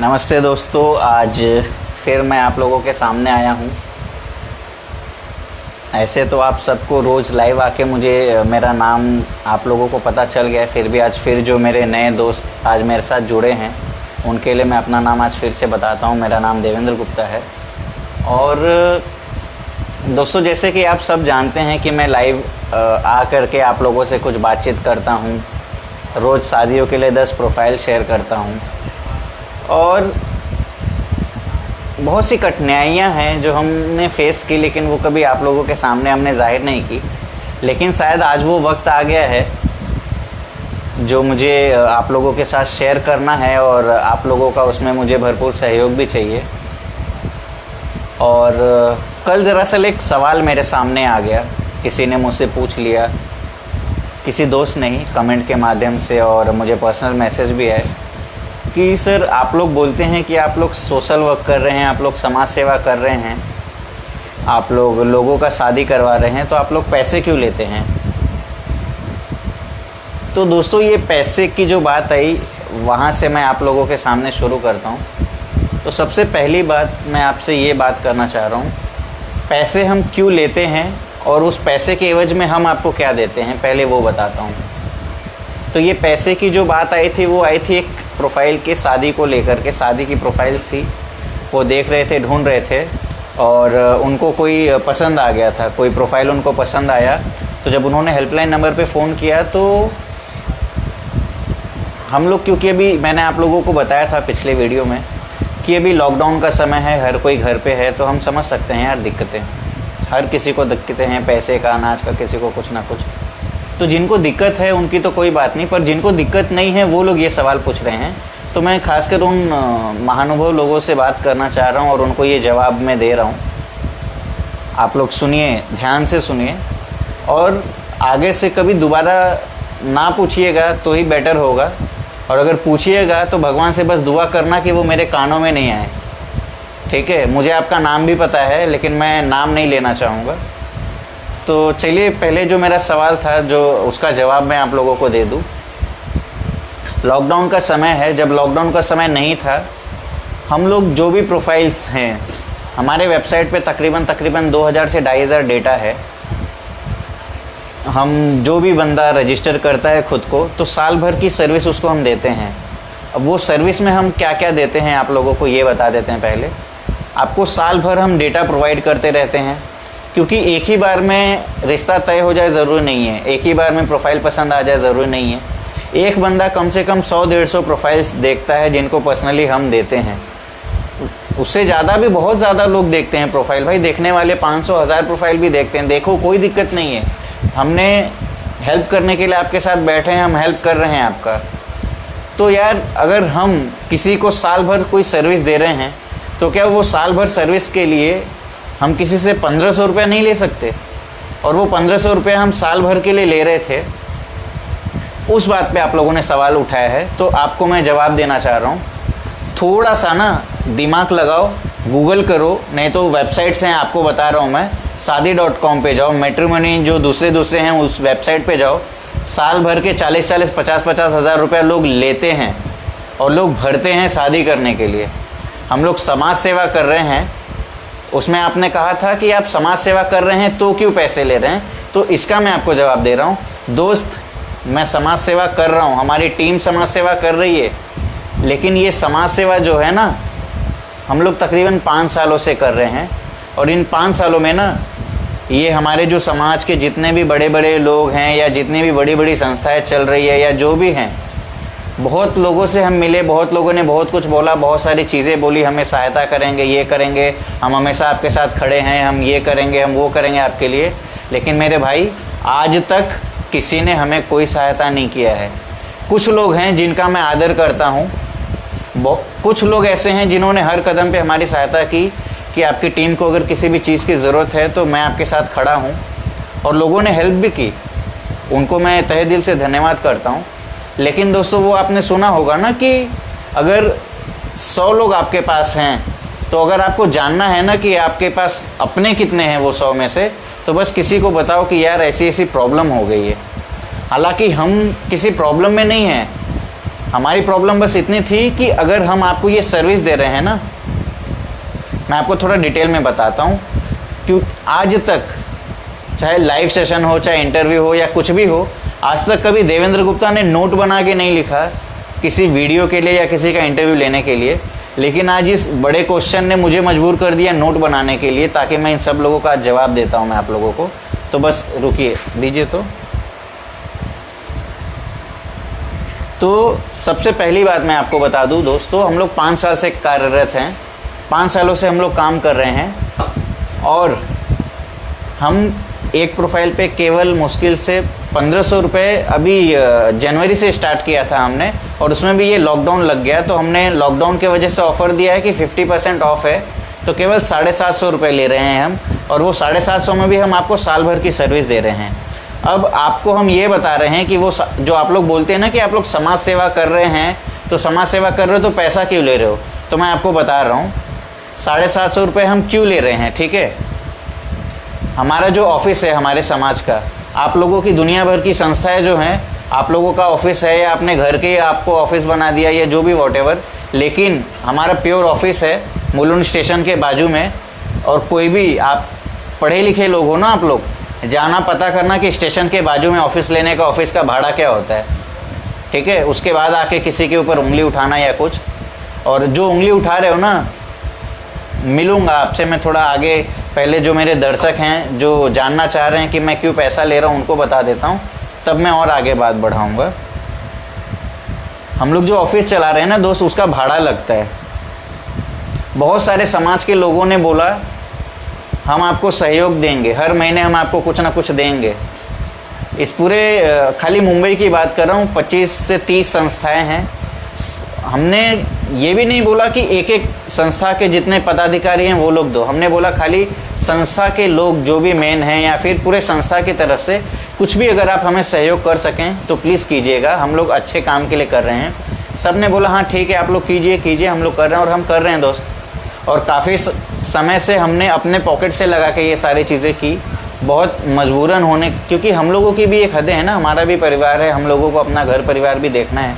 नमस्ते दोस्तों, आज फिर मैं आप लोगों के सामने आया हूँ। ऐसे तो आप सबको रोज़ लाइव आके मुझे मेरा नाम आप लोगों को पता चल गया है, फिर भी आज फिर जो मेरे नए दोस्त आज मेरे साथ जुड़े हैं उनके लिए मैं अपना नाम आज फिर से बताता हूँ। मेरा नाम देवेंद्र गुप्ता है। और दोस्तों, जैसे कि आप सब जानते हैं कि मैं लाइव आ करके आप लोगों से कुछ बातचीत करता हूँ। रोज़ शादियों के लिए 10 प्रोफाइल शेयर करता हूँ और बहुत सी कठिनाइयाँ हैं जो हमने फेस की, लेकिन वो कभी आप लोगों के सामने हमने जाहिर नहीं की। लेकिन शायद आज वो वक्त आ गया है जो मुझे आप लोगों के साथ शेयर करना है और आप लोगों का उसमें मुझे भरपूर सहयोग भी चाहिए। और कल दरअसल एक सवाल मेरे सामने आ गया, किसी ने मुझसे पूछ लिया, किसी दोस्त ने ही कमेंट के माध्यम से, और मुझे पर्सनल मैसेज भी है कि सर आप लोग बोलते हैं कि आप लोग सोशल वर्क कर रहे हैं, आप लोग समाज सेवा कर रहे हैं, आप लोग लोगों का शादी करवा रहे हैं, तो आप लोग पैसे क्यों लेते हैं। तो दोस्तों, ये पैसे की जो बात आई वहाँ से मैं आप लोगों के सामने शुरू करता हूँ। तो सबसे पहली बात मैं आपसे ये बात करना चाह रहा हूँ, पैसे हम क्यों लेते हैं और उस पैसे के एवज में हम आपको क्या देते हैं, पहले वो बताता हूँ। तो ये पैसे की जो बात आई थी वो आई थी एक प्रोफाइल के शादी को लेकर के। शादी की प्रोफाइल्स थी, वो देख रहे थे, ढूंढ रहे थे और उनको कोई पसंद आ गया था, कोई प्रोफाइल उनको पसंद आया। तो जब उन्होंने हेल्पलाइन नंबर पे फ़ोन किया तो हम लोग, क्योंकि अभी मैंने आप लोगों को बताया था पिछले वीडियो में कि अभी लॉकडाउन का समय है, हर कोई घर पे है, तो हम समझ सकते हैं यार दिक्कतें, हर किसी को दिक्कतें हैं, पैसे का, अनाज का, किसी को कुछ ना कुछ। तो जिनको दिक्कत है उनकी तो कोई बात नहीं, पर जिनको दिक्कत नहीं है वो लोग ये सवाल पूछ रहे हैं। तो मैं खासकर उन महानुभव लोगों से बात करना चाह रहा हूँ और उनको ये जवाब मैं दे रहा हूँ। आप लोग सुनिए, ध्यान से सुनिए, और आगे से कभी दोबारा ना पूछिएगा तो ही बेटर होगा। और अगर पूछिएगा तो भगवान से बस दुआ करना कि वो मेरे कानों में नहीं आए, ठीक है। मुझे आपका नाम भी पता है, लेकिन मैं नाम नहीं लेना चाहूँगा। तो चलिए, पहले जो मेरा सवाल था जो उसका जवाब मैं आप लोगों को दे दूं। लॉकडाउन का समय है, जब लॉकडाउन का समय नहीं था, हम लोग जो भी प्रोफाइल्स हैं, हमारे वेबसाइट पे तकरीबन 2000 से 2500 डेटा है। हम जो भी बंदा रजिस्टर करता है खुद को, तो साल भर की सर्विस उसको हम देते हैं। अब वो सर्विस में हम क्या क्या देते हैं आप लोगों को ये बता देते हैं। पहले आपको साल भर हम डेटा प्रोवाइड करते रहते हैं, क्योंकि एक ही बार में रिश्ता तय हो जाए ज़रूरी नहीं है, एक ही बार में प्रोफाइल पसंद आ जाए ज़रूरी नहीं है। एक बंदा कम से कम 100-150 प्रोफाइल्स देखता है जिनको पर्सनली हम देते हैं। उससे ज़्यादा भी बहुत ज़्यादा लोग देखते हैं प्रोफाइल, भाई देखने वाले 500-1000 प्रोफाइल भी देखते हैं। देखो, कोई दिक्कत नहीं है, हमने हेल्प करने के लिए आपके साथ बैठे हैं, हम हेल्प कर रहे हैं आपका। तो यार, अगर हम किसी को साल भर कोई सर्विस दे रहे हैं तो क्या वो साल भर सर्विस के लिए हम किसी से 1500 रुपये नहीं ले सकते? और वो 1500 रुपये हम साल भर के लिए ले रहे थे, उस बात पे आप लोगों ने सवाल उठाया है। तो आपको मैं जवाब देना चाह रहा हूँ, थोड़ा सा ना दिमाग लगाओ, गूगल करो, नहीं तो वेबसाइट्स हैं, आपको बता रहा हूँ मैं, शादी.com पे जाओ, मैट्रिमोनी जो दूसरे हैं उस वेबसाइट पे जाओ। साल भर के 40-40, 50-50 हज़ार रुपया लोग लेते हैं और लोग भरते हैं शादी करने के लिए। हम लोग समाज सेवा कर रहे हैं, उसमें आपने कहा था कि आप समाज सेवा कर रहे हैं तो क्यों पैसे ले रहे हैं, तो इसका मैं आपको जवाब दे रहा हूँ। दोस्त, मैं समाज सेवा कर रहा हूँ, हमारी टीम समाज सेवा कर रही है, लेकिन ये समाज सेवा जो है ना, हम लोग तकरीबन 5 सालों से कर रहे हैं। और इन 5 सालों में ना, ये हमारे जो समाज के जितने भी बड़े बड़े लोग हैं या जितनी भी बड़ी बड़ी संस्थाएँ चल रही है या जो भी हैं, बहुत लोगों से हम मिले, बहुत लोगों ने बहुत कुछ बोला, बहुत सारी चीज़ें बोली, हमें सहायता करेंगे, ये करेंगे, हम हमेशा आपके साथ खड़े हैं, हम ये करेंगे, हम वो करेंगे आपके लिए। लेकिन मेरे भाई, आज तक किसी ने हमें कोई सहायता नहीं किया है। कुछ लोग हैं जिनका मैं आदर करता हूँ, कुछ लोग ऐसे हैं जिन्होंने हर कदम पे हमारी सहायता की कि आपकी टीम को अगर किसी भी चीज़ की ज़रूरत है तो मैं आपके साथ खड़ा हूँ, और लोगों ने हेल्प भी की, उनको मैं तहे दिल से धन्यवाद करता हूँ। लेकिन दोस्तों, वो आपने सुना होगा ना कि अगर 100 लोग आपके पास हैं, तो अगर आपको जानना है ना कि आपके पास अपने कितने हैं वो 100 में से, तो बस किसी को बताओ कि यार ऐसी ऐसी प्रॉब्लम हो गई है। हालांकि हम किसी प्रॉब्लम में नहीं हैं, हमारी प्रॉब्लम बस इतनी थी कि अगर हम आपको ये सर्विस दे रहे हैं ना, मैं आपको थोड़ा डिटेल में बताता हूँ। क्यों आज तक चाहे लाइव सेशन हो, चाहे इंटरव्यू हो या कुछ भी हो, आज तक कभी देवेंद्र गुप्ता ने नोट बना के नहीं लिखा किसी वीडियो के लिए या किसी का इंटरव्यू लेने के लिए। लेकिन आज इस बड़े क्वेश्चन ने मुझे मजबूर कर दिया नोट बनाने के लिए, ताकि मैं इन सब लोगों का जवाब देता हूँ मैं आप लोगों को। तो बस रुकिए, दीजिए। तो सबसे पहली बात मैं आपको बता दूं दोस्तों, हम लोग 5 साल से कार्यरत हैं, 5 सालों से हम लोग काम कर रहे हैं और हम एक प्रोफाइल पे केवल मुश्किल से 1500 रुपये अभी जनवरी से स्टार्ट किया था हमने, और उसमें भी ये लॉकडाउन लग गया तो हमने लॉकडाउन के वजह से ऑफ़र दिया है कि 50% ऑफ है, तो केवल 750 रुपये ले रहे हैं हम, और वो 750 में भी हम आपको साल भर की सर्विस दे रहे हैं। अब आपको हम ये बता रहे हैं कि वो जो आप लोग बोलते हैं ना कि आप लोग समाज सेवा कर रहे हैं, तो समाज सेवा कर रहे हो तो पैसा क्यों ले रहे हो, तो मैं आपको बता रहा हूँ 750 रुपये हम क्यों ले रहे हैं। ठीक है, हमारा जो ऑफिस है हमारे समाज का, आप लोगों की दुनिया भर की संस्थाएं जो हैं, आप लोगों का ऑफिस है या अपने घर के आपको ऑफिस बना दिया या जो भी वॉटेवर, लेकिन हमारा प्योर ऑफिस है मुलुंड स्टेशन के बाजू में। और कोई भी आप पढ़े लिखे लोग हो ना, आप लोग जाना पता करना कि स्टेशन के बाजू में ऑफिस लेने का ऑफिस का भाड़ा क्या होता है। ठीक है, उसके बाद आके किसी के ऊपर उंगली उठाना या कुछ। और जो उंगली उठा रहे हो ना, मिलूँगा आपसे मैं थोड़ा आगे, पहले जो मेरे दर्शक हैं जो जानना चाह रहे हैं कि मैं क्यों पैसा ले रहा हूँ उनको बता देता हूँ, तब मैं और आगे बात बढ़ाऊँगा। हम लोग जो ऑफिस चला रहे हैं ना दोस्त, उसका भाड़ा लगता है। बहुत सारे समाज के लोगों ने बोला हम आपको सहयोग देंगे, हर महीने हम आपको कुछ ना कुछ देंगे। इस पूरे खाली मुंबई की बात कर रहा हूँ, 25 से 30 संस्थाएं हैं। हमने ये भी नहीं बोला कि एक एक संस्था के जितने पदाधिकारी हैं वो लोग दो, हमने बोला खाली संस्था के लोग जो भी मेन हैं या फिर पूरे संस्था की तरफ से कुछ भी अगर आप हमें सहयोग कर सकें तो प्लीज़ कीजिएगा, हम लोग अच्छे काम के लिए कर रहे हैं। सब ने बोला हाँ ठीक है आप लोग कीजिए, हम लोग कर रहे हैं और हम कर रहे हैं दोस्त। और काफ़ी समय से हमने अपने पॉकेट से लगा के ये सारी चीज़ें की, बहुत मजबूरन होने, क्योंकि हम लोगों की भी एक हदें है ना, हमारा भी परिवार है, हम लोगों को अपना घर परिवार भी देखना है।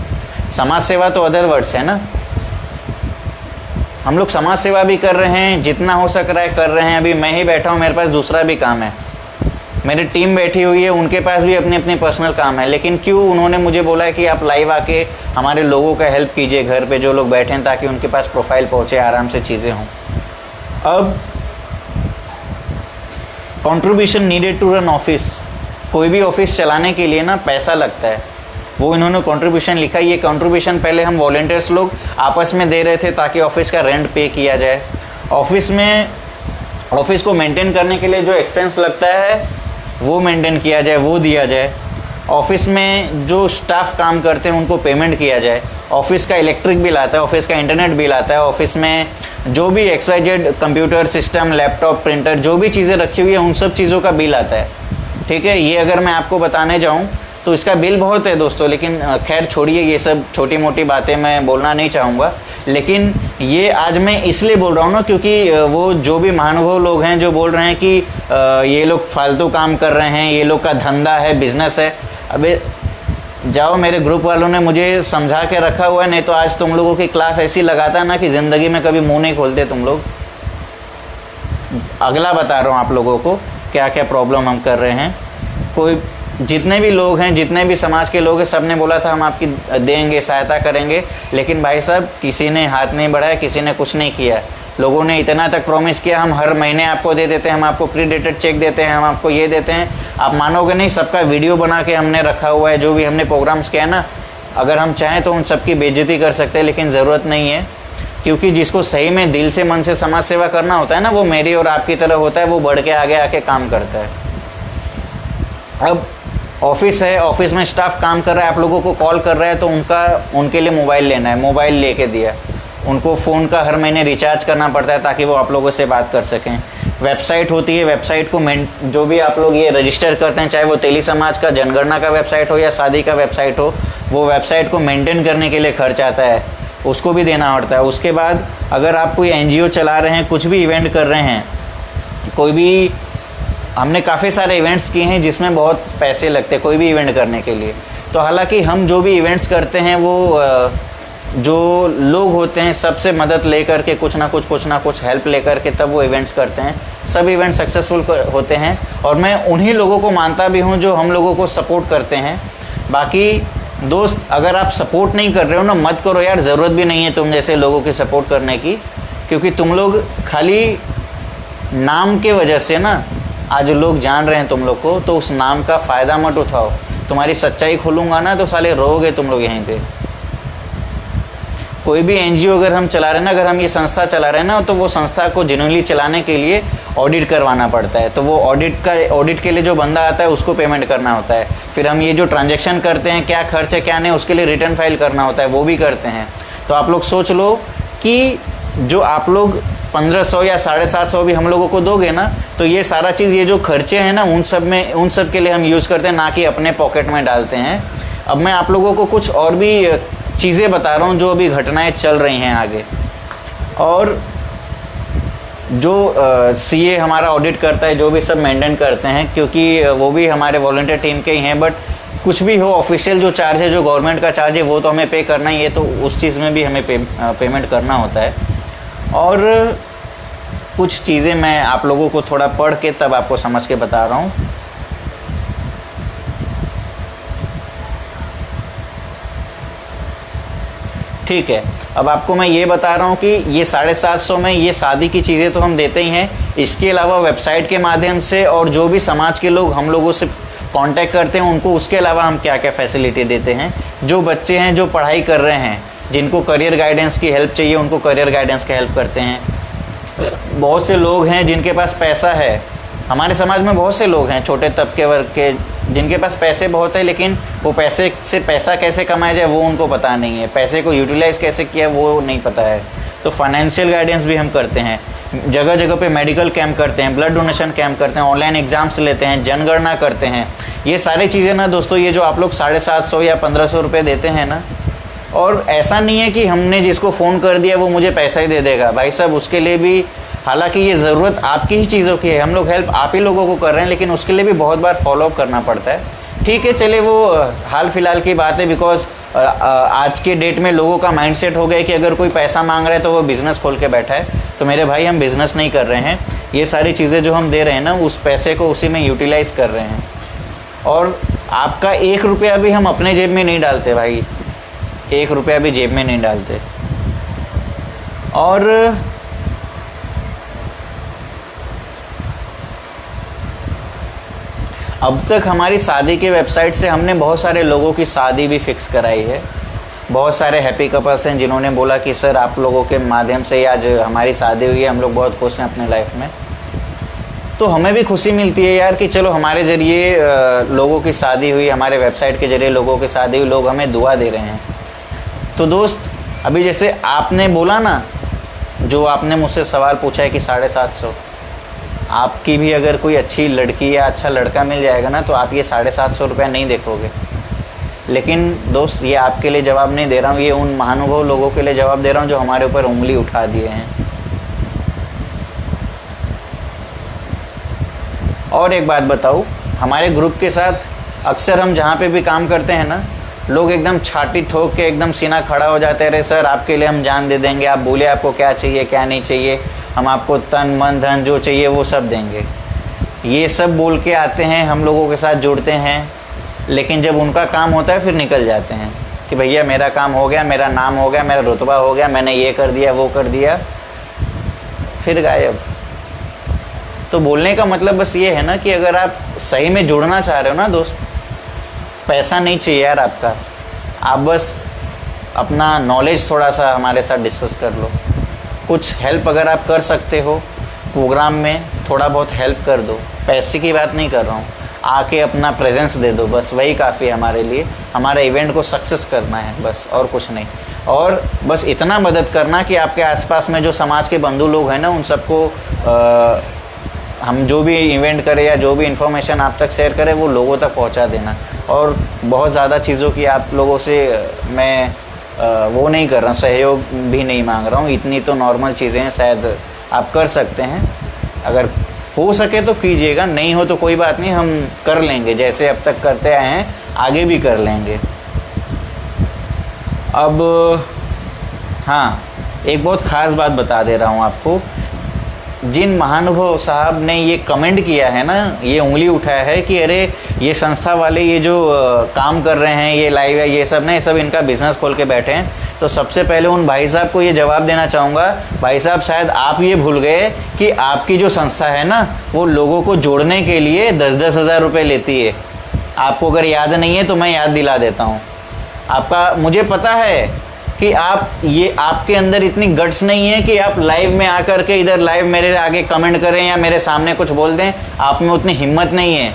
समाज सेवा तो अदर वर्ड्स है ना, हम लोग समाज सेवा भी कर रहे हैं, जितना हो सक रहा है कर रहे हैं। अभी मैं ही बैठा हूँ, मेरे पास दूसरा भी काम है, मेरी टीम बैठी हुई है, उनके पास भी अपने अपने पर्सनल काम है। लेकिन क्यों उन्होंने मुझे बोला है कि आप लाइव आके हमारे लोगों का हेल्प कीजिए घर पे जो लोग बैठे हैं, ताकि उनके पास प्रोफाइल पहुँचे, आराम से चीज़ें हों। अब contribution needed to run office, कोई भी ऑफिस चलाने के लिए ना पैसा लगता है, वो इन्होंने कंट्रीब्यूशन लिखा। ये कंट्रीब्यूशन पहले हम वॉलंटियर्स लोग आपस में दे रहे थे ताकि ऑफिस का रेंट पे किया जाए। ऑफिस को मेंटेन करने के लिए जो एक्सपेंस लगता है वो मेंटेन किया जाए, वो दिया जाए। ऑफिस में जो स्टाफ काम करते हैं उनको पेमेंट किया जाए। ऑफिस का इलेक्ट्रिक बिल आता है, ऑफिस का इंटरनेट बिल आता है, ऑफिस में जो भी XYZ computer system, laptop, printer, जो भी चीज़ें रखी हुई है उन सब चीज़ों का बिल आता है। ठीक है, ये अगर मैं आपको बताने जाऊँ तो इसका बिल बहुत है दोस्तों, लेकिन खैर छोड़िए, ये सब छोटी मोटी बातें मैं बोलना नहीं चाहूँगा। लेकिन ये आज मैं इसलिए बोल रहा हूँ ना, क्योंकि वो जो भी महानुभाव लोग हैं जो बोल रहे हैं कि ये लोग फालतू काम कर रहे हैं, ये लोग का धंधा है, बिजनेस है। अबे जाओ, मेरे ग्रुप वालों ने मुझे समझा के रखा हुआ है, नहीं तो आज तुम लोगों की क्लास ऐसी लगाता ना कि ज़िंदगी में कभी मुँह नहीं खोलते तुम लोग। अगला बता रहा हूँ आप लोगों को क्या क्या प्रॉब्लम हम कर रहे हैं। कोई जितने भी लोग हैं, जितने भी समाज के लोग हैं, सब ने बोला था हम आपकी देंगे, सहायता करेंगे, लेकिन भाई साहब किसी ने हाथ नहीं बढ़ाया, किसी ने कुछ नहीं किया। लोगों ने इतना तक प्रॉमिस किया हम हर महीने आपको दे देते हैं, हम आपको प्री डेटेड चेक देते हैं, हम आपको ये देते हैं। आप मानोगे नहीं, सबका वीडियो बना के हमने रखा हुआ है, जो भी हमने प्रोग्राम्स किया ना। अगर हम चाहें तो उन सबकी बेइज्जती कर सकते हैं, लेकिन ज़रूरत नहीं है, क्योंकि जिसको सही में दिल से मन से समाज सेवा करना होता है ना, वो मेरी और आपकी तरह होता है, वो बढ़ के आगे आके काम करता है। अब ऑफिस है, ऑफिस में स्टाफ काम कर रहा है, आप लोगों को कॉल कर रहा है तो उनके लिए मोबाइल लेना है, मोबाइल लेके दिया। उनको फ़ोन का हर महीने रिचार्ज करना पड़ता है ताकि वो आप लोगों से बात कर सकें। वेबसाइट होती है, वेबसाइट को जो भी आप लोग ये रजिस्टर करते हैं, चाहे वो तेली समाज का जनगणना का वेबसाइट हो या शादी का वेबसाइट हो, वो वेबसाइट को मेंटेन करने के लिए खर्च आता है, उसको भी देना पड़ता है। उसके बाद अगर आप कोई NGO चला रहे हैं, कुछ भी इवेंट कर रहे हैं, कोई भी, हमने काफ़ी सारे इवेंट्स किए हैं जिसमें बहुत पैसे लगते हैं कोई भी इवेंट करने के लिए। तो हालांकि हम जो भी इवेंट्स करते हैं वो जो लोग होते हैं सबसे मदद लेकर के कुछ ना कुछ हेल्प लेकर के तब वो इवेंट्स करते हैं। सब इवेंट सक्सेसफुल होते हैं और मैं उन्हीं लोगों को मानता भी हूँ जो हम लोगों को सपोर्ट करते हैं। बाकी दोस्त, अगर आप सपोर्ट नहीं कर रहे हो ना, मत करो यार, ज़रूरत भी नहीं है तुम जैसे लोगों की सपोर्ट करने की, क्योंकि तुम लोग खाली नाम के वजह से ना आज लोग जान रहे हैं तुम लोग को, तो उस नाम का फ़ायदा मत उठाओ। तुम्हारी सच्चाई खोलूँगा ना तो साले रोगे तुम लोग यहीं पे। कोई भी एनजीओ अगर हम चला रहे हैं ना, अगर हम ये संस्था चला रहे हैं ना, तो वो संस्था को जेन्युइनली चलाने के लिए ऑडिट करवाना पड़ता है। तो वो ऑडिट के लिए जो बंदा आता है उसको पेमेंट करना होता है। फिर हम ये जो ट्रांजैक्शन करते हैं, क्या खर्च है क्या नहीं, उसके लिए रिटर्न फाइल करना होता है, वो भी करते हैं। तो आप लोग सोच लो कि जो आप लोग 1500 या 750 भी हम लोगों को दोगे ना, तो ये सारा चीज़, ये जो खर्चे हैं ना, उन सब के लिए हम यूज़ करते हैं, ना कि अपने पॉकेट में डालते हैं। अब मैं आप लोगों को कुछ और भी चीज़ें बता रहा हूँ जो अभी घटनाएं चल रही हैं आगे। और जो सीए हमारा ऑडिट करता है, जो भी सब मेंटेन करते हैं, क्योंकि वो भी हमारे वॉलंटियर टीम के ही हैं, बट कुछ भी हो ऑफिशियल जो चार्ज है, जो गवर्नमेंट का चार्ज है, वो तो हमें पे करना ही है, तो उस चीज़ में भी हमें पेमेंट करना होता है। और कुछ चीज़ें मैं आप लोगों को थोड़ा पढ़ के तब आपको समझ के बता रहा हूँ। ठीक है, अब आपको मैं ये बता रहा हूँ कि ये 750 में ये शादी की चीज़ें तो हम देते ही हैं, इसके अलावा वेबसाइट के माध्यम से और जो भी समाज के लोग हम लोगों से कांटेक्ट करते हैं उनको, उसके अलावा हम क्या क्या फैसिलिटी देते हैं। जो बच्चे हैं जो पढ़ाई कर रहे हैं, जिनको करियर गाइडेंस की हेल्प चाहिए, उनको करियर गाइडेंस की हेल्प करते हैं। बहुत से लोग हैं जिनके पास पैसा है, हमारे समाज में बहुत से लोग हैं छोटे तबके वर्ग के, जिनके पास पैसे बहुत है, लेकिन वो पैसे से पैसा कैसे कमाया जाए वो उनको पता नहीं है, पैसे को यूटिलाइज कैसे किया वो नहीं पता है। तो फाइनेंशियल गाइडेंस भी हम करते हैं, जगह जगह पे मेडिकल कैंप करते हैं, ब्लड डोनेशन कैंप करते हैं, ऑनलाइन एग्जाम्स लेते हैं, जनगणना करते हैं। ये सारी चीज़ें ना दोस्तों, ये जो आप लोग 750 या 1500 रुपये देते हैं ना, और ऐसा नहीं है कि हमने जिसको फ़ोन कर दिया वो मुझे पैसा ही दे देगा। भाई साहब, उसके लिए भी, हालांकि ये ज़रूरत आपकी ही चीज़ों की है, हम लोग हेल्प आप ही लोगों को कर रहे हैं, लेकिन उसके लिए भी बहुत बार फॉलोअप करना पड़ता है। ठीक है, चले वो हाल फिलहाल की बात है, बिकॉज आज के डेट में लोगों का माइंडसेट हो गया कि अगर कोई पैसा मांग रहा है तो वो बिज़नेस खोल के बैठा है। तो मेरे भाई, हम बिज़नेस नहीं कर रहे हैं, ये सारी चीज़ें जो हम दे रहे हैं ना, उस पैसे को उसी में यूटिलाइज़ कर रहे हैं। और आपका 1 रुपया भी हम अपने जेब में नहीं डालते भाई, 1 रुपया भी जेब में नहीं डालते। और अब तक हमारी शादी के वेबसाइट से हमने बहुत सारे लोगों की शादी भी फिक्स कराई है। बहुत सारे हैप्पी कपल्स हैं जिन्होंने बोला कि सर आप लोगों के माध्यम से आज हमारी शादी हुई है, हम लोग बहुत खुश हैं अपने लाइफ में। तो हमें भी खुशी मिलती है यार कि चलो हमारे ज़रिए लोगों की शादी हुई, हमारे वेबसाइट के ज़रिए लोगों की शादी हुई, लोग हमें दुआ दे रहे हैं। तो दोस्त, अभी जैसे आपने बोला ना, जो आपने मुझसे सवाल पूछा है कि 750, आपकी भी अगर कोई अच्छी लड़की या अच्छा लड़का मिल जाएगा ना, तो आप ये 750 रुपया नहीं देखोगे। लेकिन दोस्त, ये आपके लिए जवाब नहीं दे रहा हूँ, ये उन महानुभाव लोगों के लिए जवाब दे रहा हूँ जो हमारे ऊपर उंगली उठा दिए हैं। और एक बात बताऊँ, हमारे ग्रुप के साथ अक्सर हम जहाँ पे भी काम करते हैं ना, लोग एकदम छाती ठोक के एकदम सीना खड़ा हो जाते हैं, अरे सर आपके लिए हम जान दे देंगे, आप बोले आपको क्या चाहिए क्या नहीं चाहिए, हम आपको तन मन धन जो चाहिए वो सब देंगे। ये सब बोल के आते हैं, हम लोगों के साथ जुड़ते हैं, लेकिन जब उनका काम होता है फिर निकल जाते हैं कि भैया मेरा काम हो गया, मेरा नाम हो गया, मेरा रुतबा हो गया, मैंने ये कर दिया वो कर दिया, फिर गायब। तो बोलने का मतलब बस ये है ना कि अगर आप सही में जुड़ना चाह रहे हो ना दोस्त, पैसा नहीं चाहिए यार आपका, आप बस अपना नॉलेज थोड़ा सा हमारे साथ डिस्कस कर लो। कुछ हेल्प अगर आप कर सकते हो प्रोग्राम में, थोड़ा बहुत हेल्प कर दो, पैसे की बात नहीं कर रहा हूँ, आके अपना प्रेजेंस दे दो, बस वही काफ़ी है हमारे लिए। हमारे इवेंट को सक्सेस करना है बस, और कुछ नहीं। और बस इतना मदद करना कि आपके आसपास में जो समाज के बंधु लोग हैं ना, उन सबको हम जो भी इवेंट करें या जो भी इन्फॉर्मेशन आप तक शेयर करें वो लोगों तक पहुंचा देना। और बहुत ज़्यादा चीज़ों की आप लोगों से मैं वो नहीं कर रहा हूँ, सहयोग भी नहीं मांग रहा हूँ, इतनी तो नॉर्मल चीज़ें हैं, शायद आप कर सकते हैं। अगर हो सके तो कीजिएगा, नहीं हो तो कोई बात नहीं, हम कर लेंगे, जैसे अब तक करते आए हैं आगे भी कर लेंगे। अब हाँ, एक बहुत ख़ास बात बता दे रहा हूँ आपको। जिन महानुभाव साहब ने ये कमेंट किया है ना, ये उंगली उठाया है कि अरे ये संस्था वाले ये जो काम कर रहे हैं, ये लाइव है, ये सब ना, ये सब इनका बिजनेस खोल के बैठे हैं, तो सबसे पहले उन भाई साहब को ये जवाब देना चाहूँगा, भाई साहब शायद आप ये भूल गए कि आपकी जो संस्था है ना, वो लोगों को जोड़ने के लिए 10-10 हज़ार रुपये लेती है। आपको अगर याद नहीं है तो मैं याद दिला देता हूँ आपका। मुझे पता है कि आपके अंदर इतनी गट्स नहीं है कि आप लाइव में आकर के इधर लाइव मेरे आगे कमेंट करें या मेरे सामने कुछ बोल दें, आप में उतनी हिम्मत नहीं है।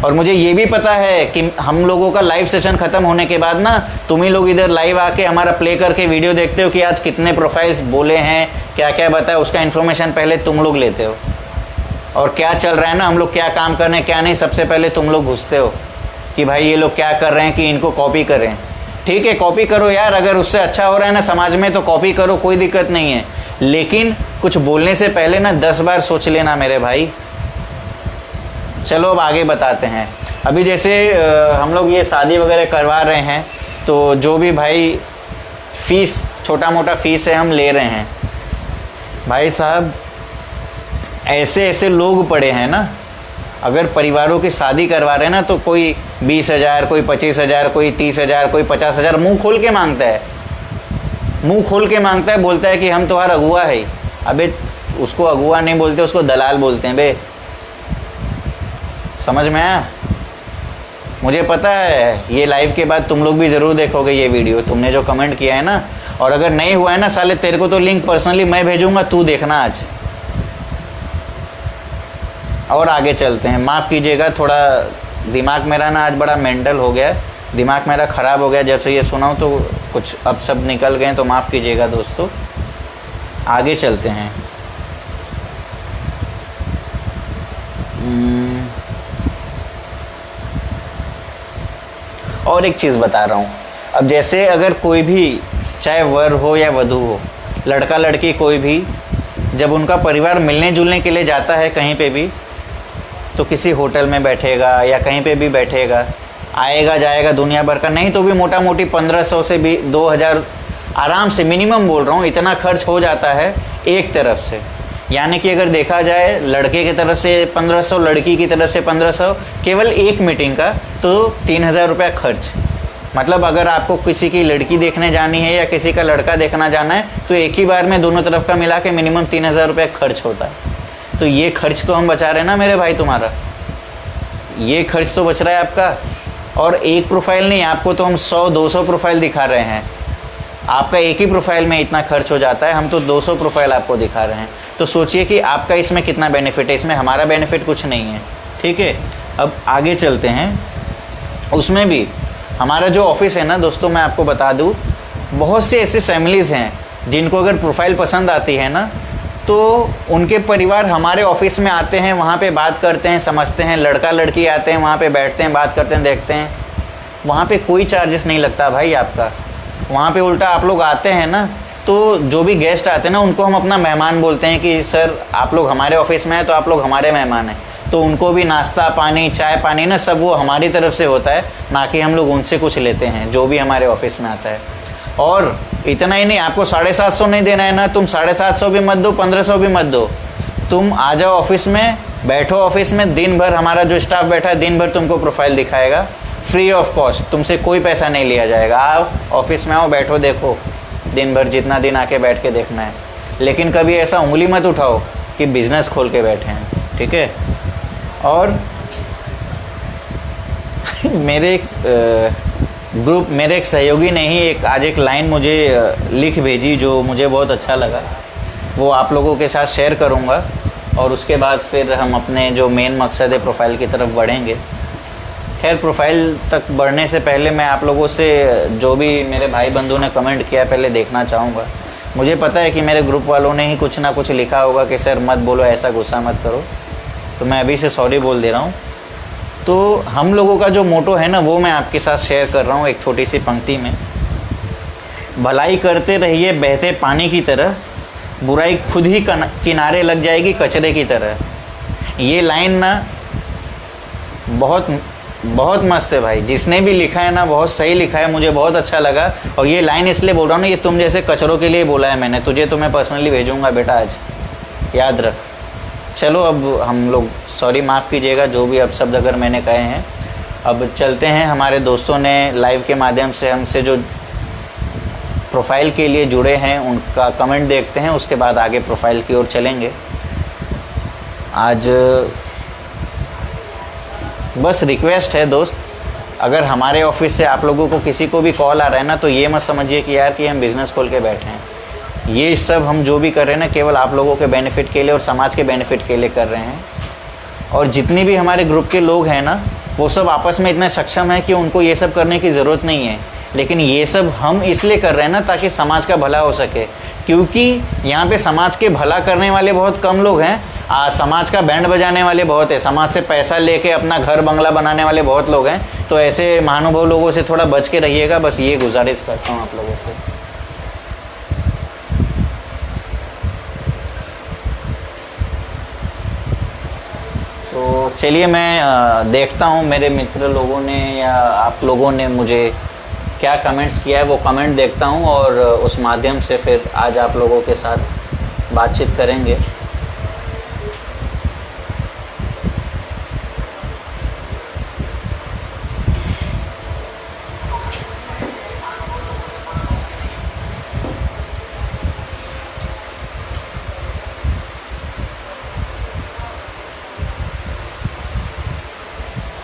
और मुझे ये भी पता है कि हम लोगों का लाइव सेशन ख़त्म होने के बाद ना, तुम ही लोग इधर लाइव आके हमारा प्ले करके वीडियो देखते हो कि आज कितने प्रोफाइल्स बोले हैं, क्या क्या बताया, उसका इन्फॉर्मेशन पहले तुम लोग लेते हो। और क्या चल रहा है ना, हम लोग क्या काम कर रहे हैं क्या नहीं, सबसे पहले तुम लोग घुसते हो कि भाई ये लोग क्या कर रहे हैं कि इनको कॉपी करें। ठीक है, कॉपी करो यार, अगर उससे अच्छा हो रहा है ना समाज में तो कॉपी करो, कोई दिक्कत नहीं है। लेकिन कुछ बोलने से पहले ना 10 बार सोच लेना मेरे भाई। चलो अब आगे बताते हैं। अभी जैसे हम लोग ये शादी वगैरह करवा रहे हैं, तो जो भी भाई फीस, छोटा मोटा फीस है, हम ले रहे हैं। भाई साहब ऐसे ऐसे लोग पड़े हैं ना, अगर परिवारों की शादी करवा रहे हैं ना, तो कोई 20,000, कोई 25,000, कोई 30,000, कोई 50,000 मुंह खोल के मांगता है, मुंह खोल के मांगता है, बोलता है कि हम तुम्हारा अगुआ है। अबे उसको अगुआ नहीं बोलते, उसको दलाल बोलते हैं बे। समझ में आया? मुझे पता है ये लाइव के बाद तुम लोग भी ज़रूर देखोगे ये वीडियो, तुमने जो कमेंट किया है ना। और अगर नहीं हुआ है ना साले, तेरे को तो लिंक पर्सनली मैं भेजूंगा, तू देखना आज। और आगे चलते हैं। माफ़ कीजिएगा, थोड़ा दिमाग मेरा ना आज बड़ा मेंटल हो गया है, दिमाग मेरा ख़राब हो गया जब से ये सुना हूँ, तो कुछ अब सब निकल गए, तो माफ़ कीजिएगा दोस्तों। आगे चलते हैं। और एक चीज़ बता रहा हूँ। अब जैसे अगर कोई भी, चाहे वर हो या वधू हो, लड़का लड़की कोई भी, जब उनका परिवार मिलने जुलने के लिए जाता है कहीं पे भी, तो किसी होटल में बैठेगा या कहीं पे भी बैठेगा, आएगा जाएगा दुनिया भर का, नहीं तो भी मोटा मोटी 1500 से भी 2000 आराम से, मिनिमम बोल रहा हूँ, इतना खर्च हो जाता है एक तरफ से। यानी कि अगर देखा जाए लड़के की तरफ से 1500, लड़की की तरफ से 1500, केवल एक मीटिंग का तो 3000 रुपया खर्च। मतलब अगर आपको किसी की लड़की देखने जानी है या किसी का लड़का देखना जाना है, तो एक ही बार में दोनों तरफ का मिला के मिनिमम 3000 रुपया खर्च होता है। तो ये खर्च तो हम बचा रहे हैं ना मेरे भाई, तुम्हारा ये खर्च तो बच रहा है आपका। और एक प्रोफाइल नहीं, आपको तो हम 100-200 प्रोफाइल दिखा रहे हैं। आपका एक ही प्रोफाइल में इतना खर्च हो जाता है, हम तो 200 प्रोफाइल आपको दिखा रहे हैं। तो सोचिए कि आपका इसमें कितना बेनिफिट है, इसमें हमारा बेनिफिट कुछ नहीं है। ठीक है, अब आगे चलते हैं। उसमें भी हमारा जो ऑफिस है ना दोस्तों, मैं आपको बता दूँ, बहुत से ऐसे फैमिलीज़ हैं जिनको अगर प्रोफाइल पसंद आती है ना, तो उनके परिवार हमारे ऑफिस में आते हैं, वहाँ पे बात करते हैं, समझते हैं। लड़का लड़की आते हैं, वहाँ पे बैठते हैं, बात करते हैं, देखते हैं। वहाँ पे कोई चार्जेस नहीं लगता भाई आपका। वहाँ पे उल्टा आप लोग आते हैं ना, तो जो भी गेस्ट आते हैं ना, उनको हम अपना मेहमान बोलते हैं कि सर आप लोग हमारे ऑफिस में हैं तो आप लोग हमारे मेहमान हैं। तो उनको भी नाश्ता पानी, चाय पानी ना, सब वो हमारी तरफ से होता है, ना कि हम लोग उनसे कुछ लेते हैं, जो भी हमारे ऑफिस में आता है। और इतना ही नहीं, आपको 750 नहीं देना है ना, तुम 750 भी मत दो, 1500 भी मत दो। तुम आ जाओ ऑफिस में, बैठो ऑफिस में, दिन भर हमारा जो स्टाफ बैठा है दिन भर तुमको प्रोफाइल दिखाएगा, फ्री ऑफ कॉस्ट, तुमसे कोई पैसा नहीं लिया जाएगा। आओ ऑफिस में, आओ, बैठो, देखो दिन भर, जितना दिन आके बैठ के देखना है। लेकिन कभी ऐसा उंगली मत उठाओ कि बिजनेस खोल के बैठे हैं। ठीक है। और मेरे ग्रुप, मेरे एक सहयोगी ने ही आज एक लाइन मुझे लिख भेजी जो मुझे बहुत अच्छा लगा, वो आप लोगों के साथ शेयर करूंगा। और उसके बाद फिर हम अपने जो मेन मकसद है प्रोफाइल की तरफ बढ़ेंगे। खैर, प्रोफाइल तक बढ़ने से पहले मैं आप लोगों से, जो भी मेरे भाई बंधु ने कमेंट किया, पहले देखना चाहूँगा। मुझे पता है कि मेरे ग्रुप वालों ने ही कुछ ना कुछ लिखा होगा कि सर मत बोलो ऐसा, गुस्सा मत करो, तो मैं अभी से सॉरी बोल दे रहा हूँ। तो हम लोगों का जो मोटो है ना, वो मैं आपके साथ शेयर कर रहा हूँ एक छोटी सी पंक्ति में। भलाई करते रहिए बहते पानी की तरह, बुराई खुद ही किनारे लग जाएगी कचरे की तरह। ये लाइन ना बहुत बहुत मस्त है भाई, जिसने भी लिखा है ना बहुत सही लिखा है, मुझे बहुत अच्छा लगा। और ये लाइन इसलिए बोल रहा हूँ ना, ये तुम जैसे कचरों के लिए बोला है मैंने तुझे, तो मैं पर्सनली भेजूंगा बेटा आज, याद रख। चलो अब हम लोग, सॉरी माफ़ कीजिएगा जो भी अब शब्द अगर मैंने कहे हैं। अब चलते हैं, हमारे दोस्तों ने लाइव के माध्यम से हमसे जो प्रोफाइल के लिए जुड़े हैं उनका कमेंट देखते हैं, उसके बाद आगे प्रोफाइल की ओर चलेंगे। आज बस रिक्वेस्ट है दोस्त, अगर हमारे ऑफिस से आप लोगों को किसी को भी कॉल आ रहा है ना, तो ये मत समझिए कि यार कि हम बिज़नेस खोल के बैठे हैं। ये सब हम जो भी कर रहे हैं ना केवल आप लोगों के बेनिफिट के लिए और समाज के बेनिफिट के लिए कर रहे हैं। और जितने भी हमारे ग्रुप के लोग हैं ना वो सब आपस में इतने सक्षम हैं कि उनको ये सब करने की ज़रूरत नहीं है, लेकिन ये सब हम इसलिए कर रहे हैं ना ताकि समाज का भला हो सके। क्योंकि यहाँ पे समाज के भला करने वाले बहुत कम लोग हैं, समाज का बैंड बजाने वाले बहुत है, समाज से पैसा लेके अपना घर बंगला बनाने वाले बहुत लोग हैं। तो ऐसे महानुभाव लोगों से थोड़ा बच के रहिएगा, बस ये गुजारिश करता हूँ आप लोगों से। तो चलिए मैं देखता हूँ मेरे मित्र लोगों ने या आप लोगों ने मुझे क्या कमेंट्स किया है, वो कमेंट देखता हूँ और उस माध्यम से फिर आज आप लोगों के साथ बातचीत करेंगे।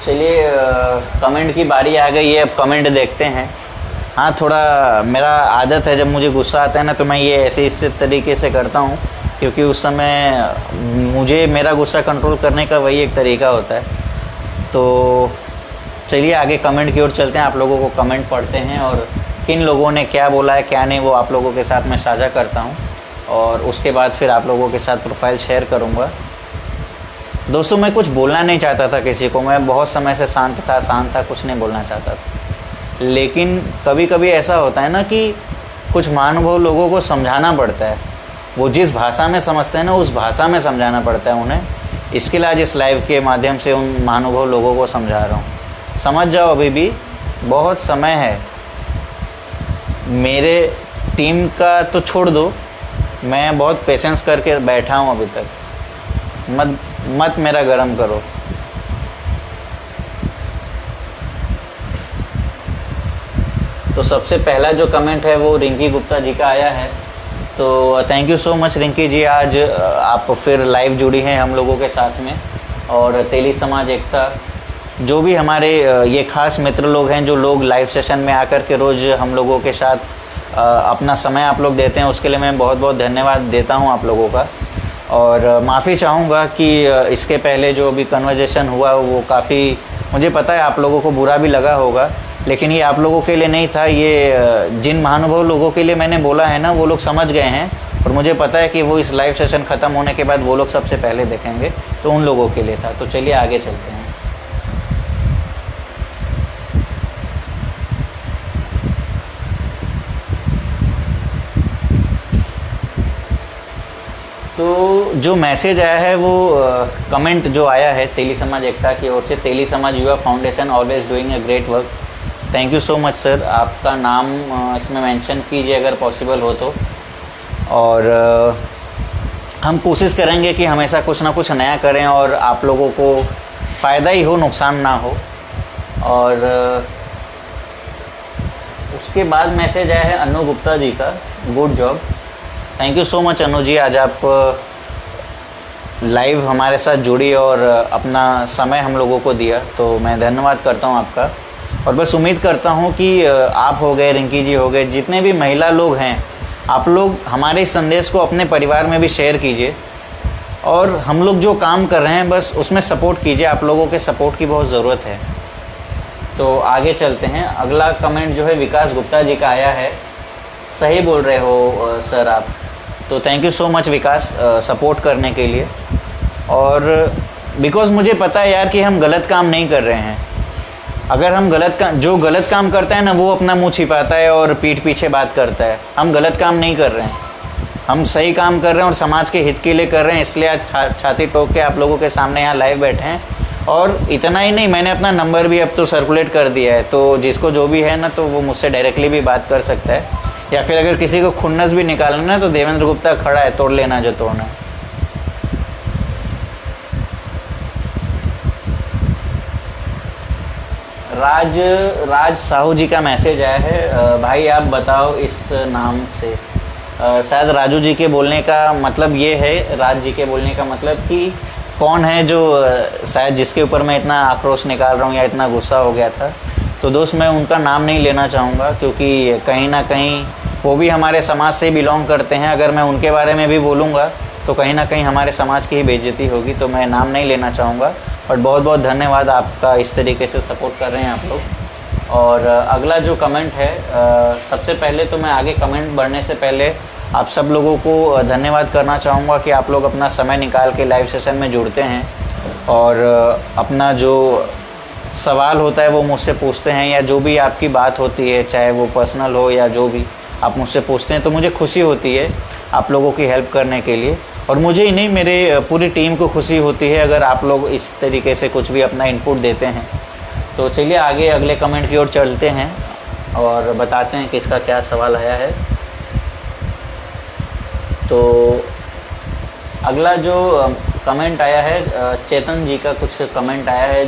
चलिए कमेंट की बारी आ गई है, अब कमेंट देखते हैं। हाँ, थोड़ा मेरा आदत है जब मुझे गुस्सा आता है ना तो मैं ये ऐसे इस तरीके से करता हूँ, क्योंकि उस समय मुझे मेरा गुस्सा कंट्रोल करने का वही एक तरीका होता है। तो चलिए आगे कमेंट की ओर चलते हैं, आप लोगों को कमेंट पढ़ते हैं और किन लोगों ने क्या बोला है क्या नहीं वो आप लोगों के साथ मैं साझा करता हूँ, और उसके बाद फिर आप लोगों के साथ प्रोफाइल शेयर करूँगा। दोस्तों मैं कुछ बोलना नहीं चाहता था किसी को, मैं बहुत समय से शांत था, कुछ नहीं बोलना चाहता था। लेकिन कभी कभी ऐसा होता है ना कि कुछ महानुभाव लोगों को समझाना पड़ता है, वो जिस भाषा में समझते हैं ना उस भाषा में समझाना पड़ता है उन्हें। इसके लिए आज इस लाइव के माध्यम से उन महानुभाव लोगों को समझा रहा हूँ। समझ जाओ, अभी भी बहुत समय है। मेरे टीम का तो छोड़ दो, मैं बहुत पेशेंस करके बैठा हूँ अभी तक, मत मेरा गरम करो। तो सबसे पहला जो कमेंट है वो रिंकी गुप्ता जी का आया है। तो thank you so much Rinki ji, आज आप फिर लाइव जुड़ी हैं हम लोगों के साथ में। और तेली समाज एकता, जो भी हमारे ये खास मित्र लोग हैं जो लोग लाइव सेशन में आकर के रोज़ हम लोगों के साथ अपना समय आप लोग देते हैं, उसके लिए मैं बहुत बहुत धन्यवाद देता हूँ आप लोगों का। और माफ़ी चाहूँगा कि इसके पहले जो भी कन्वर्जेशन हुआ वो काफ़ी, मुझे पता है आप लोगों को बुरा भी लगा होगा, लेकिन ये आप लोगों के लिए नहीं था, ये जिन महानुभाव लोगों के लिए मैंने बोला है ना वो लोग समझ गए हैं। और मुझे पता है कि वो इस लाइव सेशन ख़त्म होने के बाद वो लोग सबसे पहले देखेंगे, तो उन लोगों के लिए था। तो चलिए आगे चलते हैं। तो जो मैसेज आया है वो कमेंट जो आया है तेली समाज एकता की ओर से, तेली समाज युवा foundation always doing a great work. Thank you so much sir, आपका नाम इसमें मेंशन कीजिए अगर पॉसिबल हो तो। और हम कोशिश करेंगे कि हमेशा कुछ ना कुछ नया करें और आप लोगों को फ़ायदा ही हो, नुकसान ना हो। और उसके बाद मैसेज आया है अनु गुप्ता जी का, good job. Thank you so much Anu ji, आज आप लाइव हमारे साथ जुड़ी और अपना समय हम लोगों को दिया, तो मैं धन्यवाद करता हूं आपका। और बस उम्मीद करता हूं कि आप हो गए, रिंकी जी हो गए, जितने भी महिला लोग हैं, आप लोग हमारे इस संदेश को अपने परिवार में भी शेयर कीजिए। और हम लोग जो काम कर रहे हैं बस उसमें सपोर्ट कीजिए, आप लोगों के सपोर्ट की बहुत ज़रूरत है। तो आगे चलते हैं। अगला कमेंट जो है विकास गुप्ता जी का आया है। सही बोल रहे हो सर आप, तो thank you so much Vikas support करने के लिए। और बिकॉज़ मुझे पता है यार कि हम गलत काम नहीं कर रहे हैं। अगर हम जो गलत काम करता है ना वो अपना मुंह छिपाता है और पीठ पीछे बात करता है। हम गलत काम नहीं कर रहे हैं, हम सही काम कर रहे हैं और समाज के हित के लिए कर रहे हैं, इसलिए आज छाती ठोक के आप लोगों के सामने यहाँ लाइव बैठे हैं। और इतना ही नहीं, मैंने अपना नंबर भी अब तो सर्कुलेट कर दिया है, तो जिसको जो भी है ना तो वो मुझसे डायरेक्टली भी बात कर सकता है, या फिर अगर किसी को खुन्नस भी निकालना है तो देवेंद्र गुप्ता खड़ा है, तोड़ लेना जो तोड़ना है। राज साहू जी का मैसेज आया है, भाई आप बताओ इस नाम से। शायद राजू जी के बोलने का मतलब ये है, राज जी के बोलने का मतलब कि कौन है जो शायद जिसके ऊपर मैं इतना आक्रोश निकाल रहा हूँ या इतना गुस्सा हो गया था। तो दोस्त मैं उनका नाम नहीं लेना चाहूँगा, क्योंकि कहीं ना कहीं वो भी हमारे समाज से बिलोंग करते हैं। अगर मैं उनके बारे में भी बोलूँगा तो कहीं ना कहीं हमारे समाज की ही बेइज्जती होगी, तो मैं नाम नहीं लेना चाहूँगा। बट बहुत बहुत धन्यवाद आपका, इस तरीके से सपोर्ट कर रहे हैं आप लोग। और अगला जो कमेंट है, सबसे पहले तो मैं आगे कमेंट बढ़ने से पहले आप सब लोगों को धन्यवाद करना चाहूँगा कि आप लोग अपना समय निकाल के लाइव सेशन में जुड़ते हैं और अपना जो सवाल होता है वो मुझसे पूछते हैं, या जो भी आपकी बात होती है चाहे वो पर्सनल हो या जो भी आप मुझसे पूछते हैं, तो मुझे खुशी होती है आप लोगों की हेल्प करने के लिए। और मुझे ही नहीं, मेरे पूरी टीम को खुशी होती है अगर आप लोग इस तरीके से कुछ भी अपना इनपुट देते हैं। तो चलिए आगे अगले कमेंट की ओर चलते हैं और बताते हैं कि इसका क्या सवाल आया है। तो अगला जो कमेंट आया है, चेतन जी का कुछ कमेंट आया है।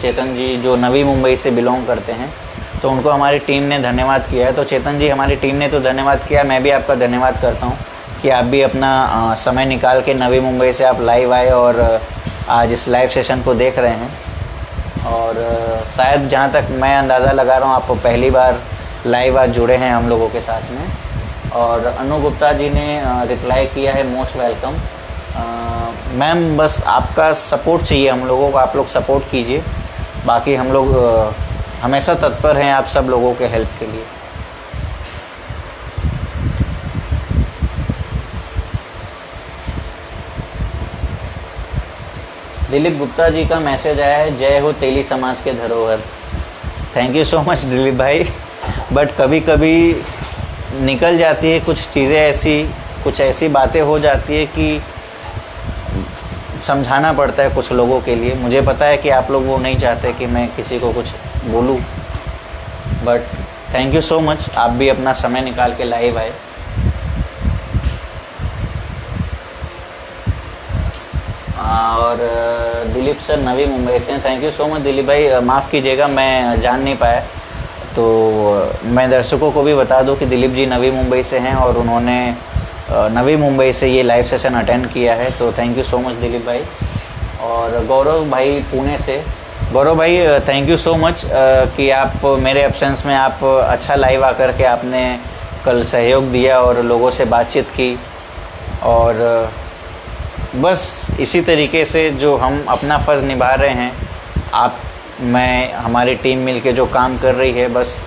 चेतन जी जो नवी मुंबई से बिलोंग करते हैं, तो उनको हमारी टीम ने धन्यवाद किया है। तो चेतन जी, हमारी टीम ने तो धन्यवाद किया, मैं भी आपका धन्यवाद करता हूँ कि आप भी अपना समय निकाल के नवी मुंबई से आप लाइव आए और आज इस लाइव सेशन को देख रहे हैं। और शायद जहाँ तक मैं अंदाज़ा लगा रहा हूँ, आप पहली बार लाइव आज जुड़े हैं हम लोगों के साथ में। और अनु गुप्ता जी ने रिप्लाई किया है, मोस्ट वेलकम मैम। बस आपका सपोर्ट चाहिए हम लोगों को, आप लोग सपोर्ट कीजिए, बाकी हम लोग हमेशा तत्पर हैं आप सब लोगों के हेल्प के लिए। दिलीप गुप्ता जी का मैसेज आया है, जय हो तेली समाज के धरोहर। Thank you so much Dilip भाई। बट कभी कभी निकल जाती है कुछ चीज़ें ऐसी, कुछ ऐसी बातें हो जाती है कि समझाना पड़ता है कुछ लोगों के लिए। मुझे पता है कि आप लोग वो नहीं चाहते कि मैं किसी को कुछ बोलूं, but thank you so much, आप भी अपना समय निकाल के लाइव आए। और दिलीप सर नवी मुंबई से, thank you so much Dilip भाई। माफ़ कीजिएगा मैं जान नहीं पाया, तो मैं दर्शकों को भी बता दूं कि दिलीप जी नवी मुंबई से हैं और उन्होंने नवी मुंबई से ये लाइव सेशन अटेंड किया है, तो thank you so much Dilip भाई। और गौरव भाई पुणे से, गौरव भाई थैंक यू सो मच कि आप मेरे एब्सेंस में आप अच्छा लाइव आकर के आपने कल सहयोग दिया और लोगों से बातचीत की। और बस इसी तरीके से जो हम अपना फ़र्ज़ निभा रहे हैं, आप मैं हमारी टीम मिलके जो काम कर रही है, बस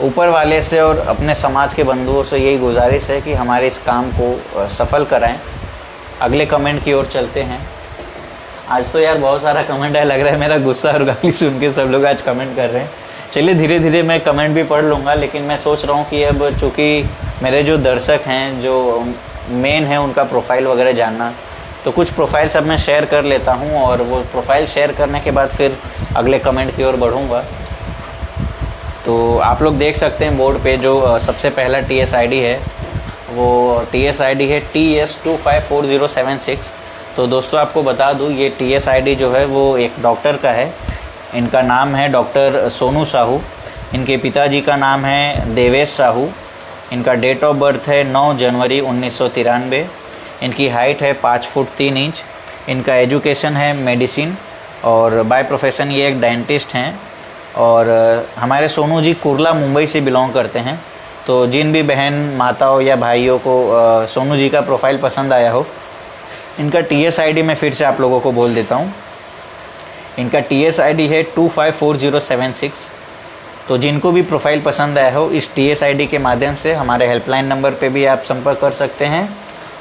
ऊपर वाले से और अपने समाज के बंधुओं से यही गुजारिश है कि हमारे इस काम को सफल कराएं। अगले कमेंट की ओर चलते हैं। आज तो यार बहुत सारा कमेंट है, लग रहा है मेरा गुस्सा और गाली सुन के सब लोग आज कमेंट कर रहे हैं। चलिए धीरे धीरे मैं कमेंट भी पढ़ लूँगा, लेकिन मैं सोच रहा हूँ कि अब चूँकि मेरे जो दर्शक हैं, जो मेन है उनका प्रोफाइल वगैरह जानना, तो कुछ प्रोफाइल सब मैं शेयर कर लेता हूँ और वो प्रोफाइल शेयर करने के बाद फिर अगले कमेंट की ओर बढ़ूँगा। तो आप लोग देख सकते हैं बोर्ड पे जो सबसे पहला TSID है, वो TSID है TS254076। तो दोस्तों आपको बता दूँ, ये TSID जो है वो एक डॉक्टर का है। इनका नाम है डॉक्टर सोनू साहू। इनके पिताजी का नाम है देवेश साहू। इनका डेट ऑफ बर्थ है 9 जनवरी 1993। इनकी हाइट है 5 फुट 3 इंच। इनका एजुकेशन है मेडिसिन और बाय प्रोफेशन ये एक डेंटिस्ट हैं। और हमारे सोनू जी कुर्ला मुंबई से बिलोंग करते हैं। तो जिन भी बहन माताओं या भाइयों को सोनू जी का प्रोफाइल पसंद आया हो, इनका TSID मैं फिर से आप लोगों को बोल देता हूँ। इनका TSID है 254076। तो जिनको भी प्रोफाइल पसंद आया हो, इस TSID के माध्यम से हमारे हेल्पलाइन नंबर पे भी आप संपर्क कर सकते हैं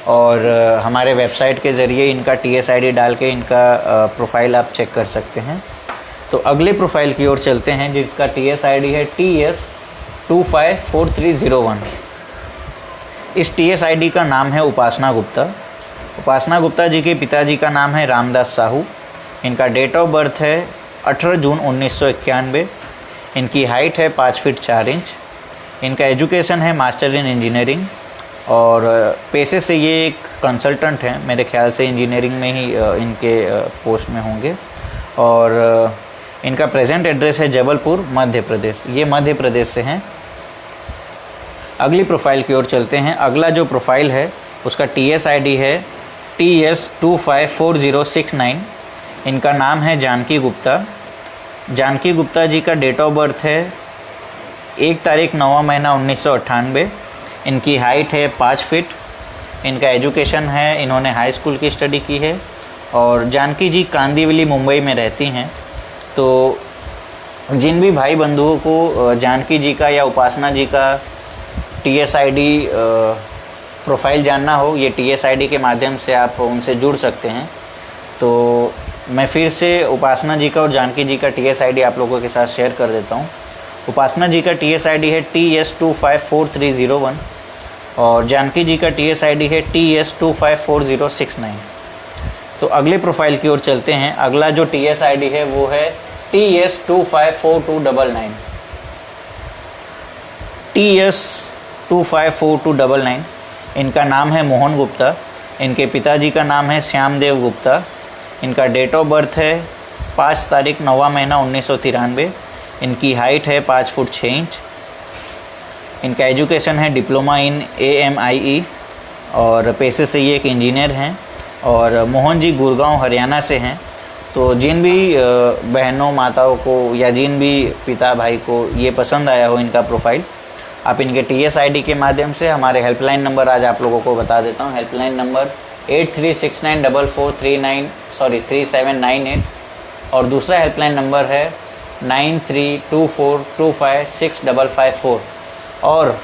और हमारे वेबसाइट के ज़रिए इनका TSID डाल के इनका प्रोफाइल आप चेक कर सकते हैं। तो अगले प्रोफाइल की ओर चलते हैं, जिसका TSID है TS254301। इस TSID का नाम है उपासना गुप्ता। उपासना गुप्ता जी के पिताजी का नाम है रामदास साहू। इनका डेट ऑफ बर्थ है 18 जून 1991। इनकी हाइट है 5 फीट 4 इंच। इनका एजुकेशन है मास्टर इन इंजीनियरिंग और पेशे से ये एक कंसल्टेंट हैं, मेरे ख्याल से इंजीनियरिंग में ही इनके पोस्ट में होंगे। और इनका प्रेजेंट एड्रेस है जबलपुर मध्य प्रदेश, ये मध्य प्रदेश से हैं। अगली प्रोफाइल की ओर चलते हैं। अगला जो प्रोफाइल है उसका TSID है TS254069। इनका नाम है जानकी गुप्ता। जानकी गुप्ता जी का डेट ऑफ बर्थ है 1 तारीख 9वां महीना 1998। इनकी हाइट है 5 फीट। इनका एजुकेशन है, इन्होंने हाई स्कूल की स्टडी की है। और जानकी जी कांदिवली मुंबई में रहती हैं। तो जिन भी भाई बंधुओं को जानकी जी का या उपासना जी का TSID प्रोफाइल जानना हो, ये TSID के माध्यम से आप उनसे जुड़ सकते हैं। तो मैं फिर से उपासना जी का और जानकी जी का TSID आप लोगों के साथ शेयर कर देता हूँ। उपासना जी का TSID है TS254301 और जानकी जी का TSID है TS254069। तो अगले प्रोफाइल की ओर चलते हैं। अगला जो TSID है वो है TS254299। TS254299। इनका नाम है मोहन गुप्ता। इनके पिताजी का नाम है श्यामदेव गुप्ता। इनका डेट ऑफ बर्थ है 5 तारीख 9वां महीना 1993। इनकी हाइट है 5 फुट 6 इंच। इनका एजुकेशन है डिप्लोमा इन AMIE और पेशे से ये एक इंजीनियर हैं। और मोहन जी गुड़गांव हरियाणा से हैं। तो जिन भी बहनों माताओं को या जिन भी पिता भाई को ये पसंद आया हो इनका प्रोफाइल, आप इनके TSID के माध्यम से हमारे हेल्पलाइन नंबर आज आप लोगों को बता देता हूँ। हेल्पलाइन नंबर 8369443798 और दूसरा हेल्पलाइन नंबर है 9324256554। और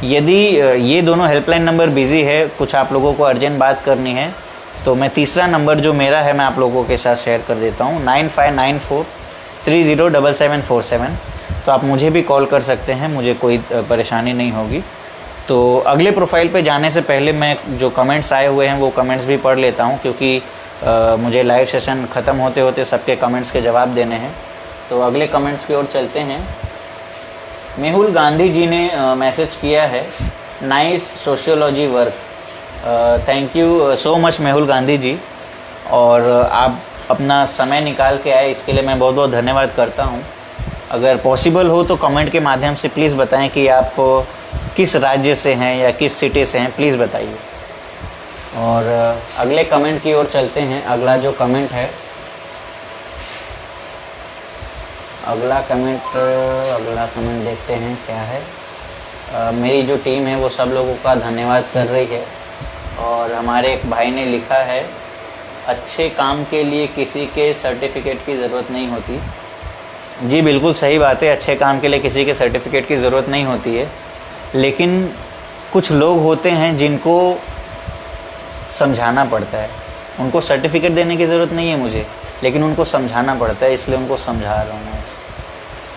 यदि ये दोनों हेल्पलाइन नंबर बिज़ी है, कुछ आप लोगों को अर्जेंट बात करनी है, तो मैं तीसरा नंबर जो मेरा है मैं आप लोगों के साथ शेयर कर देता हूँ 9594307747। तो आप मुझे भी कॉल कर सकते हैं, मुझे कोई परेशानी नहीं होगी। तो अगले प्रोफाइल पे जाने से पहले मैं जो कमेंट्स आए हुए हैं वो कमेंट्स भी पढ़ लेता हूँ, क्योंकि मुझे लाइव सेशन ख़त्म होते होते सबके कमेंट्स के जवाब देने हैं। तो अगले कमेंट्स की ओर चलते हैं। मेहुल गांधी जी ने मैसेज किया है, nice sociology work. Thank you so much Mehul Gandhi ji, और आप अपना समय निकाल के आए इसके लिए मैं बहुत बहुत धन्यवाद करता हूँ। अगर पॉसिबल हो तो कमेंट के माध्यम से प्लीज़ बताएं कि आप किस राज्य से हैं या किस सिटी से हैं, प्लीज़ बताइए। और अगले कमेंट की ओर चलते हैं। अगला कमेंट देखते हैं क्या है। मेरी जो टीम है वो सब लोगों का धन्यवाद कर रही है। और हमारे एक भाई ने लिखा है, अच्छे काम के लिए किसी के सर्टिफिकेट की ज़रूरत नहीं होती। जी बिल्कुल सही बात है, अच्छे काम के लिए किसी के सर्टिफिकेट की ज़रूरत नहीं होती है। लेकिन कुछ लोग होते हैं जिनको समझाना पड़ता है। उनको सर्टिफिकेट देने की ज़रूरत नहीं है मुझे, लेकिन उनको समझाना पड़ता है, इसलिए उनको समझा रहा हूँ मैं।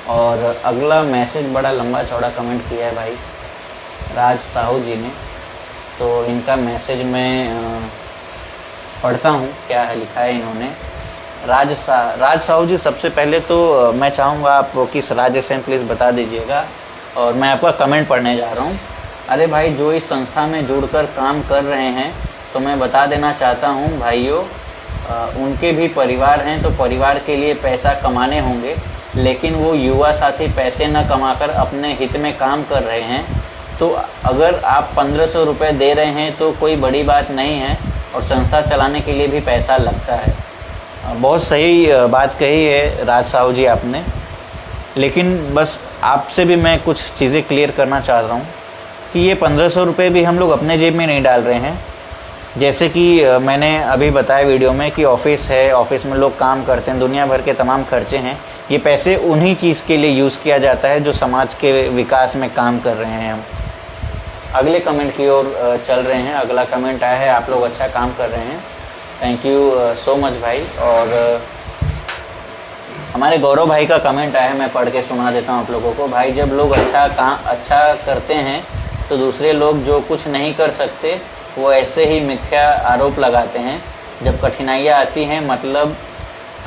और अगला मैसेज बड़ा लंबा चौड़ा कमेंट किया है भाई राज साहू जी ने। तो इनका मैसेज मैं पढ़ता हूँ, क्या है लिखा है इन्होंने। राज साहू जी, सबसे पहले तो मैं चाहूँगा आप किस राज्य से प्लीज़ बता दीजिएगा, और मैं आपका कमेंट पढ़ने जा रहा हूँ। अरे भाई, जो इस संस्था में जुड़कर काम कर रहे हैं, तो मैं बता देना चाहता हूँ भाइयों, उनके भी परिवार हैं, तो परिवार के लिए पैसा कमाने होंगे, लेकिन वो युवा साथी पैसे न कमाकर अपने हित में काम कर रहे हैं। तो अगर आप 1500 रुपये दे रहे हैं तो कोई बड़ी बात नहीं है, और संस्था चलाने के लिए भी पैसा लगता है। बहुत सही बात कही है राज साहू जी आपने, लेकिन बस आपसे भी मैं कुछ चीज़ें क्लियर करना चाह रहा हूँ कि ये 1500 रुपये भी हम लोग अपने जेब में नहीं डाल रहे हैं। जैसे कि मैंने अभी बताया वीडियो में कि ऑफिस है, ऑफिस में लोग काम करते हैं, दुनिया भर के तमाम खर्चे हैं। ये पैसे उन्हीं चीज़ के लिए यूज़ किया जाता है जो समाज के विकास में काम कर रहे हैं हम। अगले कमेंट की ओर चल रहे हैं। अगला कमेंट आया है, आप लोग अच्छा काम कर रहे हैं, थैंक यू सो मच भाई। और हमारे गौरव भाई का कमेंट आया है, मैं पढ़ के सुना देता हूँ आप लोगों को। भाई, जब लोग अच्छा करते हैं तो दूसरे लोग जो कुछ नहीं कर सकते वो ऐसे ही मिथ्या आरोप लगाते हैं। जब कठिनाइयाँ आती हैं, मतलब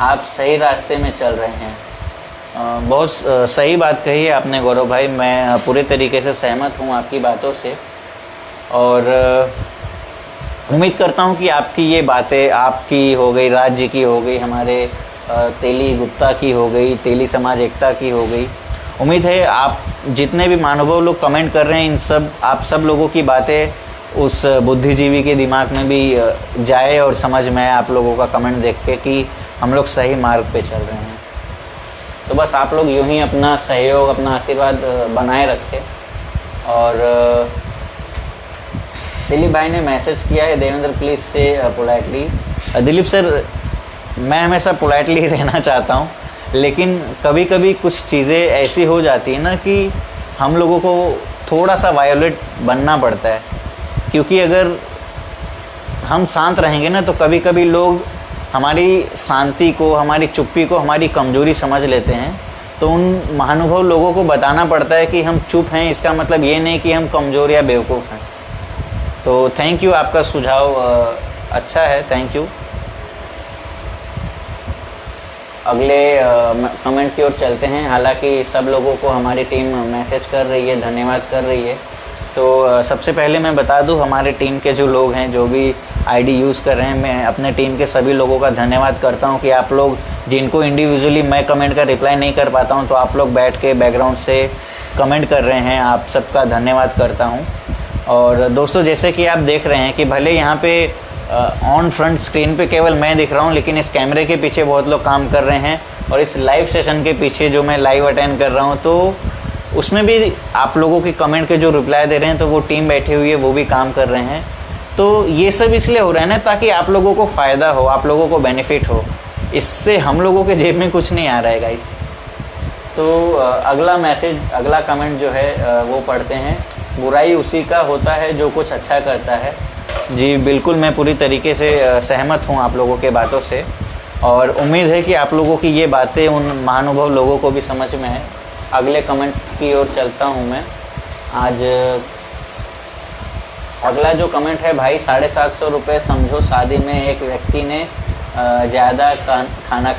आप सही रास्ते में चल रहे हैं। बहुत सही बात कही है आपने गौरव भाई, मैं पूरे तरीके से सहमत हूँ आपकी बातों से। और उम्मीद करता हूँ कि आपकी ये बातें, आपकी हो गई, राज्य की हो गई, हमारे तेली गुप्ता की हो गई, तेली समाज एकता की हो गई, उम्मीद है आप जितने भी महानुभाव लोग कमेंट कर रहे हैं, इन सब आप सब लोगों की बातें उस बुद्धिजीवी के दिमाग में भी जाए और समझ में आए आप लोगों का कमेंट देख के कि हम लोग सही मार्ग पे चल रहे हैं। तो बस आप लोग यूं ही अपना सहयोग, अपना आशीर्वाद बनाए रखें। और दिलीप भाई ने मैसेज किया है, देवेंद्र प्लीज़ से पोलाइटली। दिलीप सर, मैं हमेशा पोलाइटली रहना चाहता हूँ, लेकिन कभी कभी कुछ चीज़ें ऐसी हो जाती है ना कि हम लोगों को थोड़ा सा वायोलेट बनना पड़ता है, क्योंकि अगर हम शांत रहेंगे ना तो कभी कभी लोग हमारी शांति को, हमारी चुप्पी को हमारी कमज़ोरी समझ लेते हैं। तो उन महानुभाव लोगों को बताना पड़ता है कि हम चुप हैं, इसका मतलब ये नहीं कि हम कमज़ोर या बेवकूफ़ हैं। तो थैंक यू, आपका सुझाव अच्छा है, थैंक यू। अगले कमेंट की ओर चलते हैं। हालांकि सब लोगों को हमारी टीम मैसेज कर रही है, धन्यवाद कर रही है। तो सबसे पहले मैं बता दूं, हमारे टीम के जो लोग हैं, जो भी आईडी यूज़ कर रहे हैं, मैं अपने टीम के सभी लोगों का धन्यवाद करता हूं कि आप लोग जिनको इंडिविजुअली मैं कमेंट का रिप्लाई नहीं कर पाता हूं, तो आप लोग बैठ के बैकग्राउंड से कमेंट कर रहे हैं, आप सबका धन्यवाद करता हूँ। और दोस्तों, जैसे कि आप देख रहे हैं कि भले यहाँ पे ऑन फ्रंट स्क्रीन पे केवल मैं दिख रहा हूँ, लेकिन इस कैमरे के पीछे बहुत लोग काम कर रहे हैं। और इस लाइव सेशन के पीछे जो मैं लाइव अटेंड कर रहा हूँ, तो उसमें भी आप लोगों के कमेंट के जो रिप्लाई दे रहे हैं, तो वो टीम बैठी हुई है, वो भी काम कर रहे हैं। तो ये सब इसलिए हो रहा है ना, ताकि आप लोगों को फ़ायदा हो, आप लोगों को बेनिफिट हो। इससे हम लोगों के जेब में कुछ नहीं आ रहा है गाइस। तो अगला मैसेज, अगला कमेंट जो है वो पढ़ते हैं। बुराई उसी का होता है जो कुछ अच्छा करता है। जी बिल्कुल, मैं पूरी तरीके से सहमत हूँ आप लोगों के बातों से, और उम्मीद है कि आप लोगों की ये बातें उन महानुभाव लोगों को भी समझ में है। अगले कमेंट की ओर चलता हूँ मैं। आज अगला जो कमेंट है, भाई 750 रुपये समझो शादी में एक व्यक्ति ने ज़्यादा खाना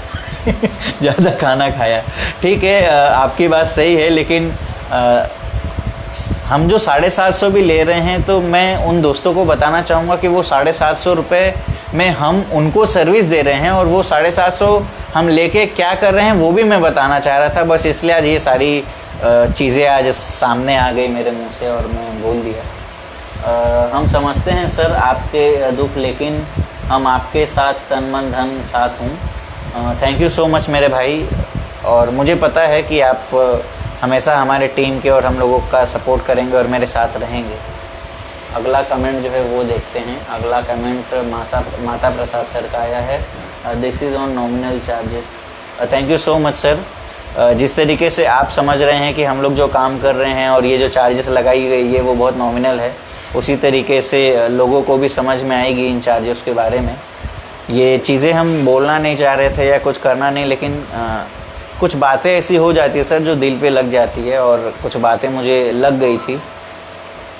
ज़्यादा खाना खाया। ठीक है, आपकी बात सही है, लेकिन हम जो 750 भी ले रहे हैं, तो मैं उन दोस्तों को बताना चाहूँगा कि वो 750 रुपये में हम उनको सर्विस दे रहे हैं, और वो 750 हम लेके क्या कर रहे हैं वो भी मैं बताना चाह रहा था। बस इसलिए आज ये सारी चीज़ें आज सामने आ गई मेरे मुंह से और मैं बोल दिया। हम समझते हैं सर आपके दुख, लेकिन हम आपके साथ तन मन धन साथ हूँ। थैंक यू सो मच मेरे भाई, और मुझे पता है कि आप हमेशा हमारे टीम के और हम लोगों का सपोर्ट करेंगे और मेरे साथ रहेंगे। अगला कमेंट जो है वो देखते हैं। अगला कमेंट माता प्रसाद सर का आया है। This is on nominal charges. Thank you so much sir. जिस तरीके से आप समझ रहे हैं कि हम लोग जो काम कर रहे हैं और ये जो चार्जेस लगाई गई है वो बहुत नॉमिनल है, उसी तरीके से लोगों को भी समझ में आएगी इन चार्जेस के बारे में। ये चीज़ें हम बोलना नहीं चाह रहे थे या कुछ करना नहीं, लेकिन कुछ बातें ऐसी हो जाती है सर जो दिल पे लग जाती है, और कुछ बातें मुझे लग गई थी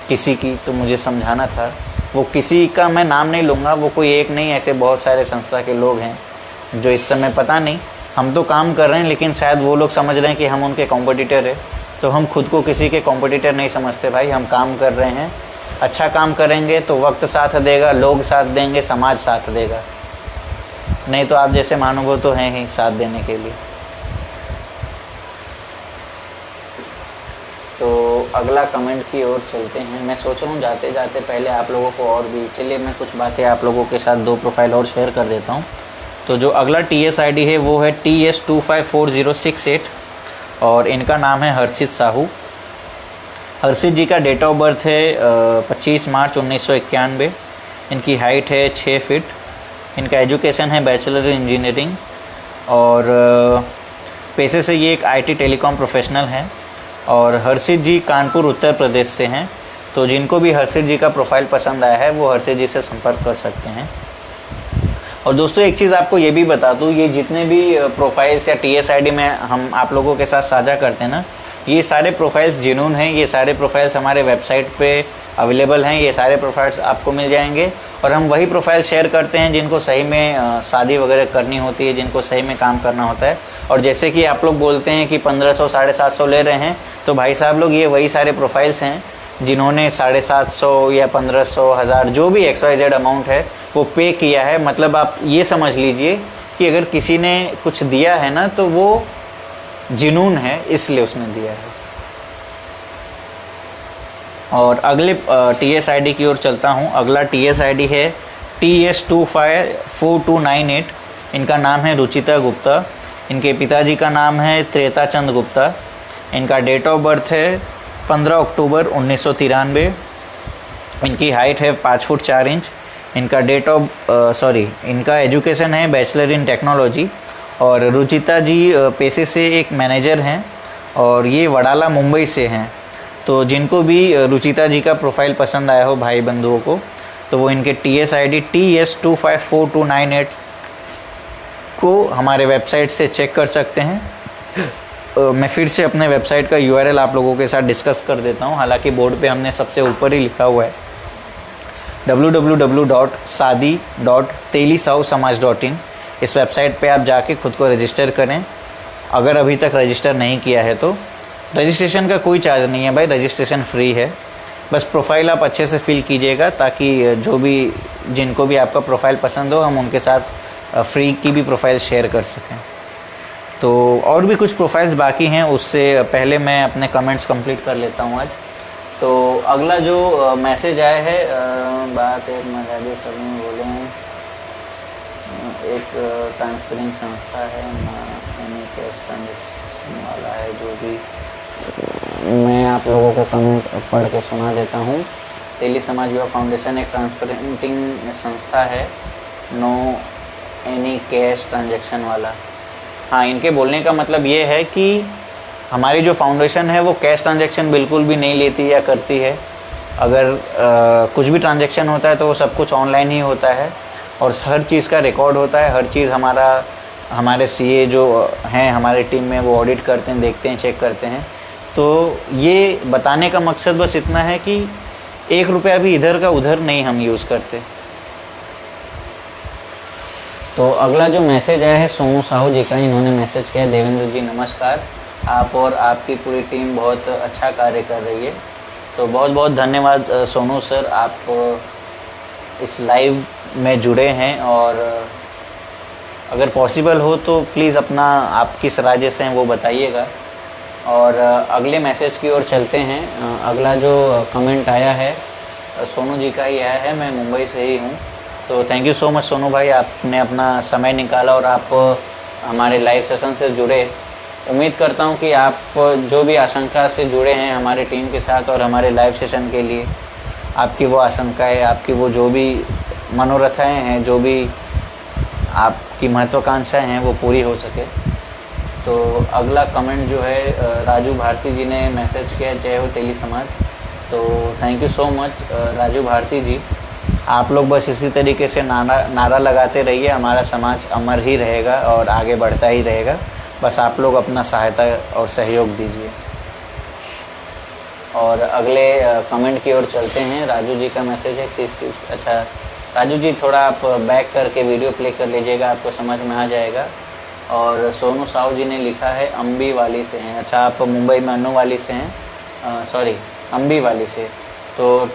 किसी की, तो मुझे समझाना था। वो किसी का मैं नाम नहीं लूँगा, वो कोई एक नहीं, ऐसे बहुत सारे संस्था के लोग हैं जो इस समय पता नहीं, हम तो काम कर रहे हैं, लेकिन शायद वो लोग समझ रहे हैं कि हम उनके कॉम्पिटिटर है। तो हम खुद को किसी के कॉम्पिटिटर नहीं समझते भाई, हम काम कर रहे हैं। अच्छा काम करेंगे तो वक्त साथ देगा, लोग साथ देंगे, समाज साथ देगा, नहीं तो आप जैसे महानुभाव तो हैं ही साथ देने के लिए। तो अगला कमेंट की ओर चलते हैं। मैं सोच रहा हूँ जाते जाते पहले आप लोगों को और भी, चलिए मैं कुछ बातें आप लोगों के साथ 2 प्रोफाइल और शेयर कर देता हूँ। तो जो अगला TS ID है वो है TS254068, और इनका नाम है हर्षित साहू। हर्षित जी का डेट ऑफ बर्थ है 25 मार्च 1991। इनकी हाइट है 6 फीट। इनका एजुकेशन है बैचलर इन इंजीनियरिंग, और पेशे से ये एक IT टेलीकॉम प्रोफेशनल हैं। और हर्षित जी कानपुर उत्तर प्रदेश से हैं। तो जिनको भी हर्षित जी का प्रोफाइल पसंद आया है वो हर्षित जी से संपर्क कर सकते हैं। और दोस्तों एक चीज़ आपको ये भी बता दूँ, ये जितने भी प्रोफाइल्स या TS ID में हम आप लोगों के साथ साझा करते हैं ना, ये सारे प्रोफाइल्स जिनून हैं, ये सारे प्रोफाइल्स हमारे वेबसाइट पे अवेलेबल हैं, ये सारे प्रोफाइल्स आपको मिल जाएंगे। और हम वही प्रोफाइल शेयर करते हैं जिनको सही में शादी वगैरह करनी होती है, जिनको सही में काम करना होता है। और जैसे कि आप लोग बोलते हैं कि 1500 750 ले रहे हैं, तो भाई साहब लोग ये वही सारे प्रोफाइल्स हैं जिन्होंने 750 या 1500 1000 जो भी XYZ अमाउंट है वो पे किया है। मतलब आप ये समझ लीजिए कि अगर किसी ने कुछ दिया है ना तो वो जिनून है, इसलिए उसने दिया है। और अगले TSID की ओर चलता हूँ। अगला TSID है TS254298। इनका नाम है रुचिता गुप्ता। इनके पिताजी का नाम है त्रेता चंद गुप्ता। इनका डेट ऑफ बर्थ है 15 अक्टूबर 1993। इनकी हाइट है 5 फुट 4 इंच। इनका इनका एजुकेशन है बैचलर इन टेक्नोलॉजी। और रुचिता जी पेशे से एक मैनेजर हैं और ये वडाला मुंबई से हैं। तो जिनको भी रुचिता जी का प्रोफाइल पसंद आया हो भाई बंधुओं को, तो वो इनके TSID TS254298 को हमारे वेबसाइट से चेक कर सकते हैं। मैं फिर से अपने वेबसाइट का URL आप लोगों के साथ डिस्कस कर देता हूँ। हालांकि बोर्ड पे हमने सबसे ऊपर ही लिखा हुआ है www.sadi.telisausamaj.in। इस वेबसाइट पे आप जाके खुद को रजिस्टर करें, अगर अभी तक रजिस्टर नहीं किया है तो। रजिस्ट्रेशन का कोई चार्ज नहीं है भाई, रजिस्ट्रेशन फ्री है। बस प्रोफाइल आप अच्छे से फिल कीजिएगा ताकि जिनको भी आपका प्रोफाइल पसंद हो हम उनके साथ फ्री की भी प्रोफाइल शेयर कर सकें। तो और भी कुछ प्रोफाइल्स बाकी हैं, उससे पहले मैं अपने कमेंट्स कंप्लीट कर लेता हूँ आज। तो अगला जो मैसेज आया है, बात एक मजाबी सब में बोले हैं, एक ट्रांसपेरेंट संस्था है कैश ट्रांजेक्शन वाला है, जो भी मैं आप लोगों को कमेंट पढ़ के सुना देता हूँ। तेली समाज युवा फाउंडेशन एक ट्रांसपेरेंटिंग संस्था है, नो एनी कैश ट्रांजैक्शन वाला। हाँ, इनके बोलने का मतलब ये है कि हमारी जो फाउंडेशन है वो कैश ट्रांजैक्शन बिल्कुल भी नहीं लेती या करती है। अगर कुछ भी ट्रांजैक्शन होता है तो वो सब कुछ ऑनलाइन ही होता है और हर चीज़ का रिकॉर्ड होता है। हर चीज़ हमारे CA जो हैं हमारे टीम में वो ऑडिट करते हैं, देखते हैं, चेक करते हैं। तो ये बताने का मकसद बस इतना है कि 1 रुपया भी इधर का उधर नहीं हम यूज़ करते। तो अगला जो मैसेज आया है सोनू साहू जी का। इन्होंने मैसेज किया, देवेंद्र जी नमस्कार, आप और आपकी पूरी टीम बहुत अच्छा कार्य कर रही है। तो बहुत बहुत धन्यवाद सोनू सर, आप इस लाइव में जुड़े हैं। और अगर पॉसिबल हो तो प्लीज़ अपना आप किस राज्य से हैं वो बताइएगा। और अगले मैसेज की ओर चलते हैं। अगला जो कमेंट आया है सोनू जी का ही आया है, मैं मुंबई से ही हूँ। तो thank you so much Sonu भाई, आपने अपना समय निकाला और आप हमारे लाइव सेशन से जुड़े। उम्मीद करता हूँ कि आप जो भी आशंका से जुड़े हैं हमारे टीम के साथ और हमारे लाइव सेशन के लिए, आपकी वो आशंकाएँ, आपकी वो जो भी मनोरथाएँ हैं, जो भी आपकी महत्वाकांक्षाएँ हैं वो पूरी हो सके। तो अगला कमेंट जो है राजू भारती जी ने मैसेज किया, जय हो तेली समाज। तो thank you so much Raju Bharti ji, आप लोग बस इसी तरीके से नारा लगाते रहिए, हमारा समाज अमर ही रहेगा और आगे बढ़ता ही रहेगा। बस आप लोग अपना सहायता और सहयोग दीजिए। और अगले कमेंट की ओर चलते हैं। राजू जी का मैसेज है किस चीज़, अच्छा राजू जी थोड़ा आप बैक करके वीडियो प्ले कर लीजिएगा, आपको समझ में आ जाएगा। और सोनू साहू जी ने लिखा है अम्बी वाली से हैं। अच्छा, आप मुंबई में अन्नू वाली से हैं, सॉरी अम्बी वाली से। तो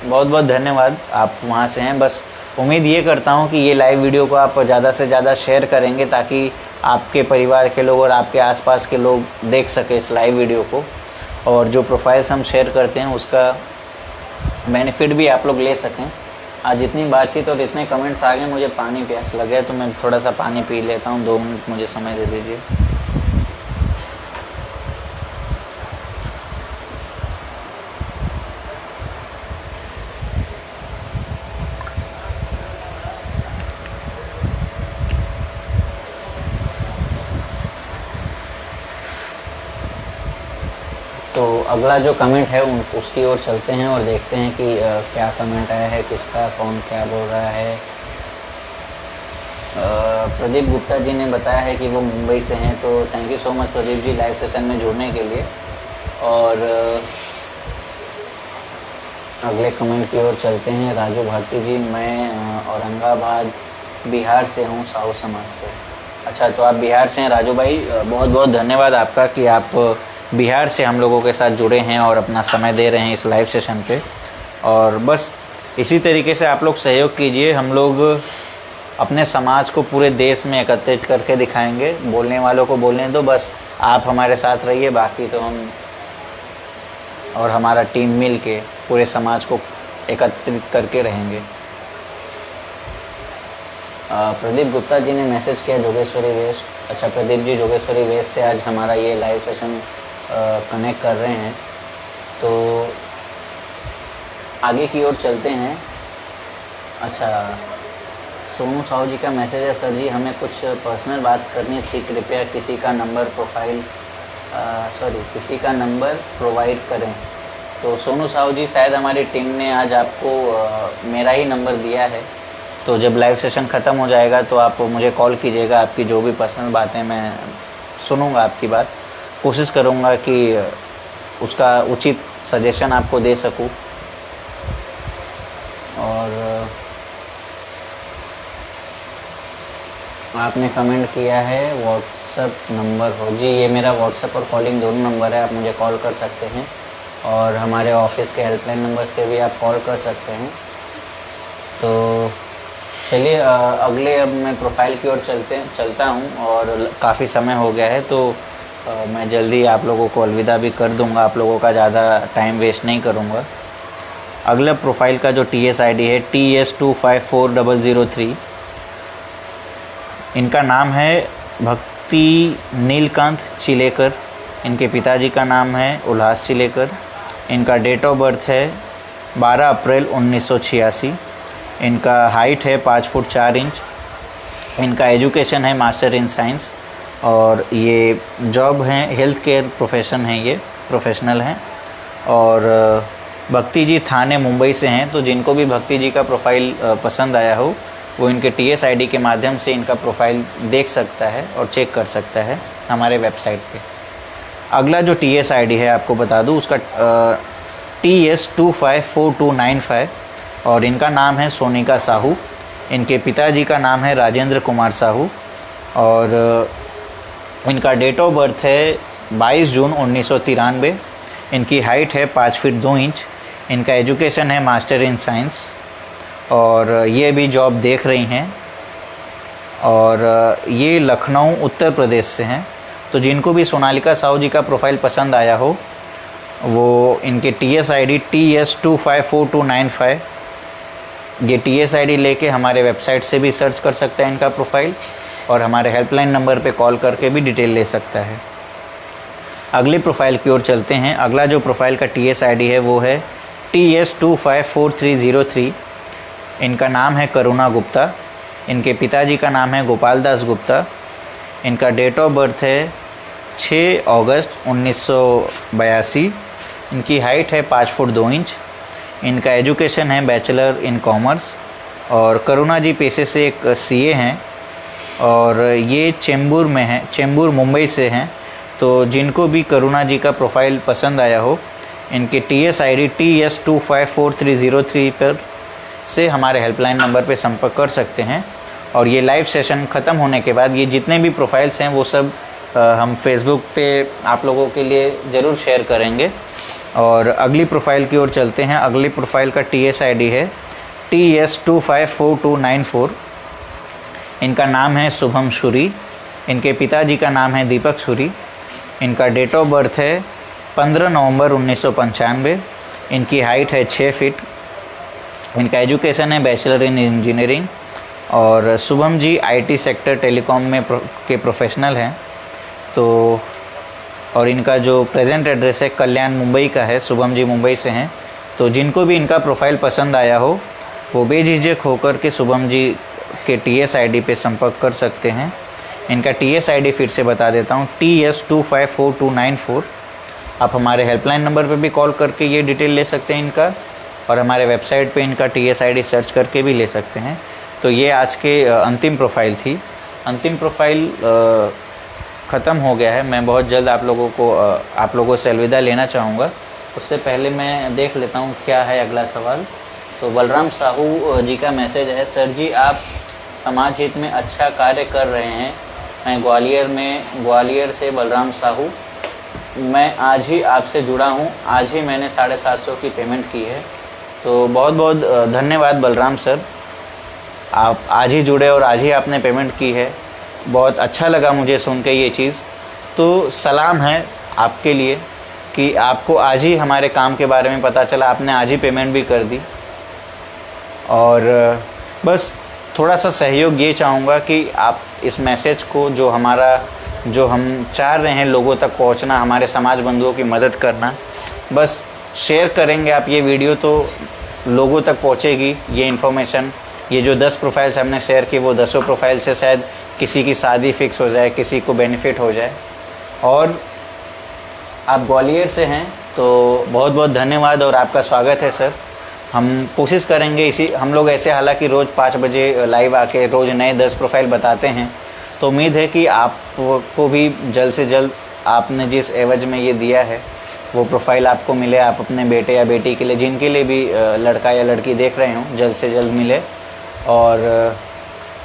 बहुत बहुत धन्यवाद, आप वहाँ से हैं। बस उम्मीद ये करता हूँ कि ये लाइव वीडियो को आप ज़्यादा से ज़्यादा शेयर करेंगे ताकि आपके परिवार के लोग और आपके आसपास के लोग देख सकें इस लाइव वीडियो को। और जो प्रोफाइल्स हम शेयर करते हैं उसका बेनिफिट भी आप लोग ले सकें। आज इतनी बातचीत और इतने कमेंट्स आ गए, मुझे पानी प्यास लगे, तो मैं थोड़ा सा पानी पी लेता हूँ। 2 मिनट मुझे समय दे दीजिए। तो अगला जो कमेंट है उसकी ओर चलते हैं और देखते हैं कि क्या कमेंट आया है, किसका, कौन क्या बोल रहा है। प्रदीप गुप्ता जी ने बताया है कि वो मुंबई से हैं। तो thank you so much Pradeep ji live session में जुड़ने के लिए। और अगले कमेंट की ओर चलते हैं। राजू भारती जी, मैं औरंगाबाद बिहार से हूँ, साहू समाज से। अच्छा, तो आप बिहार से हैं राजू भाई, बहुत बहुत धन्यवाद आपका कि आप बिहार से हम लोगों के साथ जुड़े हैं और अपना समय दे रहे हैं इस लाइव सेशन पे। और बस इसी तरीके से आप लोग सहयोग कीजिए, हम लोग अपने समाज को पूरे देश में एकत्रित करके दिखाएंगे। बोलने वालों को बोलने दो, बस आप हमारे साथ रहिए, बाकी तो हम और हमारा टीम मिल के पूरे समाज को एकत्रित करके रहेंगे। प्रदीप गुप्ता जी ने मैसेज किया जोगेश्वरी वेस्ट। अच्छा प्रदीप जी, जोगेश्वरी वेस्ट से आज हमारा ये लाइव सेशन कनेक्ट कर रहे हैं। तो आगे की ओर चलते हैं। अच्छा, सोनू साहू जी का मैसेज है, सर जी हमें कुछ पर्सनल बात करनी थी, कृपया किसी का नंबर प्रोवाइड करें। तो सोनू साहू जी, शायद हमारी टीम ने आज आपको मेरा ही नंबर दिया है, तो जब लाइव सेशन ख़त्म हो जाएगा तो आप मुझे कॉल कीजिएगा। आपकी जो भी पर्सनल बातें, मैं सुनूंगा आपकी बात, कोशिश करूंगा कि उसका उचित सजेशन आपको दे सकूं। और आपने कमेंट किया है व्हाट्सएप नंबर हो जी, ये मेरा व्हाट्सएप और कॉलिंग दोनों नंबर है, आप मुझे कॉल कर सकते हैं और हमारे ऑफिस के हेल्पलाइन नंबर पे भी आप कॉल कर सकते हैं। तो चलिए अगले, अब मैं प्रोफाइल की ओर चलता हूँ और काफ़ी समय हो गया है, तो मैं जल्दी आप लोगों को अलविदा भी कर दूँगा, आप लोगों का ज़्यादा टाइम वेस्ट नहीं करूँगा। अगला प्रोफाइल का जो TS ID है TS254003, इनका नाम है भक्ति नीलकांत चिलेकर, इनके पिताजी का नाम है उल्लास चिलेकर, इनका डेट ऑफ बर्थ है 12 अप्रैल 1986, इनका हाइट है 5 फुट 4 इंच, इनका एजुकेशन है मास्टर इन साइंस और ये जॉब है, हेल्थ केयर प्रोफेशन है, ये प्रोफेशनल हैं। और भक्ति जी थाने मुंबई से हैं, तो जिनको भी भक्ति जी का प्रोफाइल पसंद आया हो वो इनके TS ID के माध्यम से इनका प्रोफाइल देख सकता है और चेक कर सकता है हमारे वेबसाइट पे। अगला जो TS ID है आपको बता दूँ, उसका TS254295 और इनका नाम है सोनिका साहू, इनके पिताजी का नाम है राजेंद्र कुमार साहू और इनका डेट ऑफ बर्थ है 22 जून 1993, इनकी हाइट है 5 फीट 2 इंच, इनका एजुकेशन है मास्टर इन साइंस और ये भी जॉब देख रही हैं और ये लखनऊ उत्तर प्रदेश से हैं। तो जिनको भी सोनालिका साहू जी का प्रोफाइल पसंद आया हो वो इनके TS ID TS254295, ये TS ID लेके हमारे वेबसाइट से भी सर्च कर सकता है इनका प्रोफाइल और हमारे हेल्पलाइन नंबर पे कॉल करके भी डिटेल ले सकता है। अगले प्रोफाइल की ओर चलते हैं। अगला जो प्रोफाइल का TS ID है वो है TS254303, इनका नाम है करुणा गुप्ता, इनके पिताजी का नाम है गोपाल दास गुप्ता, इनका डेट ऑफ बर्थ है 6 अगस्त 1982, इनकी हाइट है 5 फुट 2 इंच, इनका एजुकेशन है बैचलर इन कॉमर्स और करुणा जी पेशे से एक CA हैं और ये चेंबूर में हैं, चेंबूर मुंबई से हैं। तो जिनको भी करुणा जी का प्रोफाइल पसंद आया हो इनके TS ID TS254303 पर से हमारे हेल्पलाइन नंबर पे संपर्क कर सकते हैं। और ये लाइव सेशन ख़त्म होने के बाद ये जितने भी प्रोफाइल्स हैं वो सब हम फेसबुक पे आप लोगों के लिए ज़रूर शेयर करेंगे। और अगली प्रोफाइल की ओर चलते हैं। अगली प्रोफाइल का TS ID है TS254294, इनका नाम है शुभम सूरी, इनके पिताजी का नाम है दीपक सूरी, इनका डेट ऑफ बर्थ है 15 नवंबर 1995, इनकी हाइट है 6 फीट, इनका एजुकेशन है बैचलर इन इंजीनियरिंग और Shubham ji IT sector telecom में के प्रोफेशनल हैं। तो और इनका जो प्रेजेंट एड्रेस है कल्याण मुंबई का है, शुभम जी मुंबई से हैं। तो जिनको भी इनका प्रोफाइल पसंद आया हो वो बेझिझक होकर के शुभम जी के TS ID पे संपर्क कर सकते हैं। इनका TS ID फिर से बता देता हूँ TS254294। आप हमारे हेल्पलाइन नंबर पे भी कॉल करके ये डिटेल ले सकते हैं इनका और हमारे वेबसाइट पे इनका TS ID सर्च करके भी ले सकते हैं। तो ये आज के अंतिम प्रोफाइल थी। अंतिम प्रोफाइल ख़त्म हो गया है। मैं बहुत जल्द आप लोगों से अलविदा लेना चाहूँगा। उससे पहले मैं देख लेता हूँ क्या है अगला सवाल। तो बलराम साहू जी का मैसेज है, सर जी आप समाज हित में अच्छा कार्य कर रहे हैं। मैं ग्वालियर से बलराम साहू, मैं आज ही आपसे जुड़ा हूँ। आज ही मैंने 750 की पेमेंट की है। तो बहुत बहुत धन्यवाद बलराम सर, आप आज ही जुड़े और आज ही आपने पेमेंट की है। बहुत अच्छा लगा मुझे सुन के ये चीज़। तो सलाम है आपके लिए कि आपको आज ही हमारे काम के बारे में पता चला, आपने आज ही पेमेंट भी कर दी। और बस थोड़ा सा सहयोग ये चाहूँगा कि आप इस मैसेज को जो हम चाह रहे हैं लोगों तक पहुँचना, हमारे समाज बंधुओं की मदद करना, बस शेयर करेंगे आप ये वीडियो तो लोगों तक पहुँचेगी ये इन्फॉर्मेशन। ये जो 10 प्रोफाइल्स हमने शेयर की वो 10 प्रोफाइल से शायद किसी की शादी फिक्स हो जाए, किसी को बेनिफिट हो जाए। और आप ग्वालियर से हैं तो बहुत बहुत धन्यवाद और आपका स्वागत है सर। हम कोशिश करेंगे हम लोग ऐसे हालांकि रोज़ 5 बजे लाइव आके रोज़ नए 10 प्रोफाइल बताते हैं। तो उम्मीद है कि आपको भी जल्द से जल्द आपने जिस एवज में ये दिया है वो प्रोफाइल आपको मिले। आप अपने बेटे या बेटी के लिए, जिनके लिए भी लड़का या लड़की देख रहे हों, जल्द से जल्द मिले। और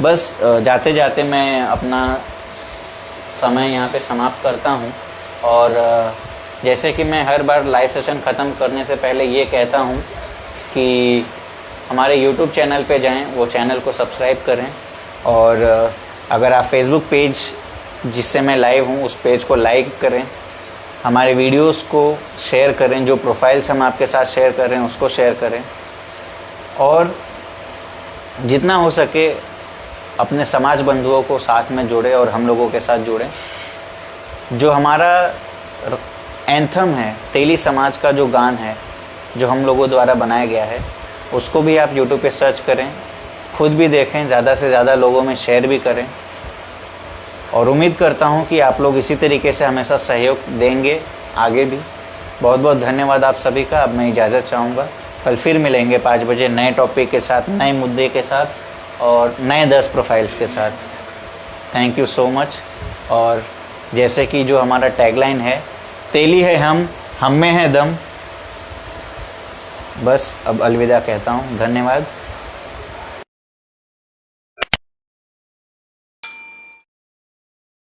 बस जाते जाते मैं अपना समय यहाँ पे समाप्त करता हूँ। और जैसे कि मैं हर बार लाइव सेशन ख़त्म करने से पहले ये कहता हूँ कि हमारे YouTube चैनल पे जाएं, वो चैनल को सब्सक्राइब करें। और अगर आप Facebook पेज जिससे मैं लाइव हूँ उस पेज को लाइक करें, हमारे वीडियोस को शेयर करें, जो प्रोफाइल्स हम आपके साथ शेयर कर रहे हैं उसको शेयर करें। और जितना हो सके अपने समाज बंधुओं को साथ में जोड़ें और हम लोगों के साथ जुड़ें। जो हमारा एंथम है, तेली समाज का जो गान है जो हम लोगों द्वारा बनाया गया है, उसको भी आप YouTube पे सर्च करें, खुद भी देखें, ज़्यादा से ज़्यादा लोगों में शेयर भी करें। और उम्मीद करता हूँ कि आप लोग इसी तरीके से हमेशा सहयोग देंगे आगे भी। बहुत बहुत धन्यवाद आप सभी का। अब मैं इजाज़त चाहूँगा। कल फिर मिलेंगे 5 बजे नए टॉपिक के साथ, नए मुद्दे के साथ और नए 10 प्रोफाइल्स के साथ। Thank you so much. और जैसे कि जो हमारा टैगलाइन है, तेली है हम में है दम। बस अब अलविदा कहता हूँ। धन्यवाद।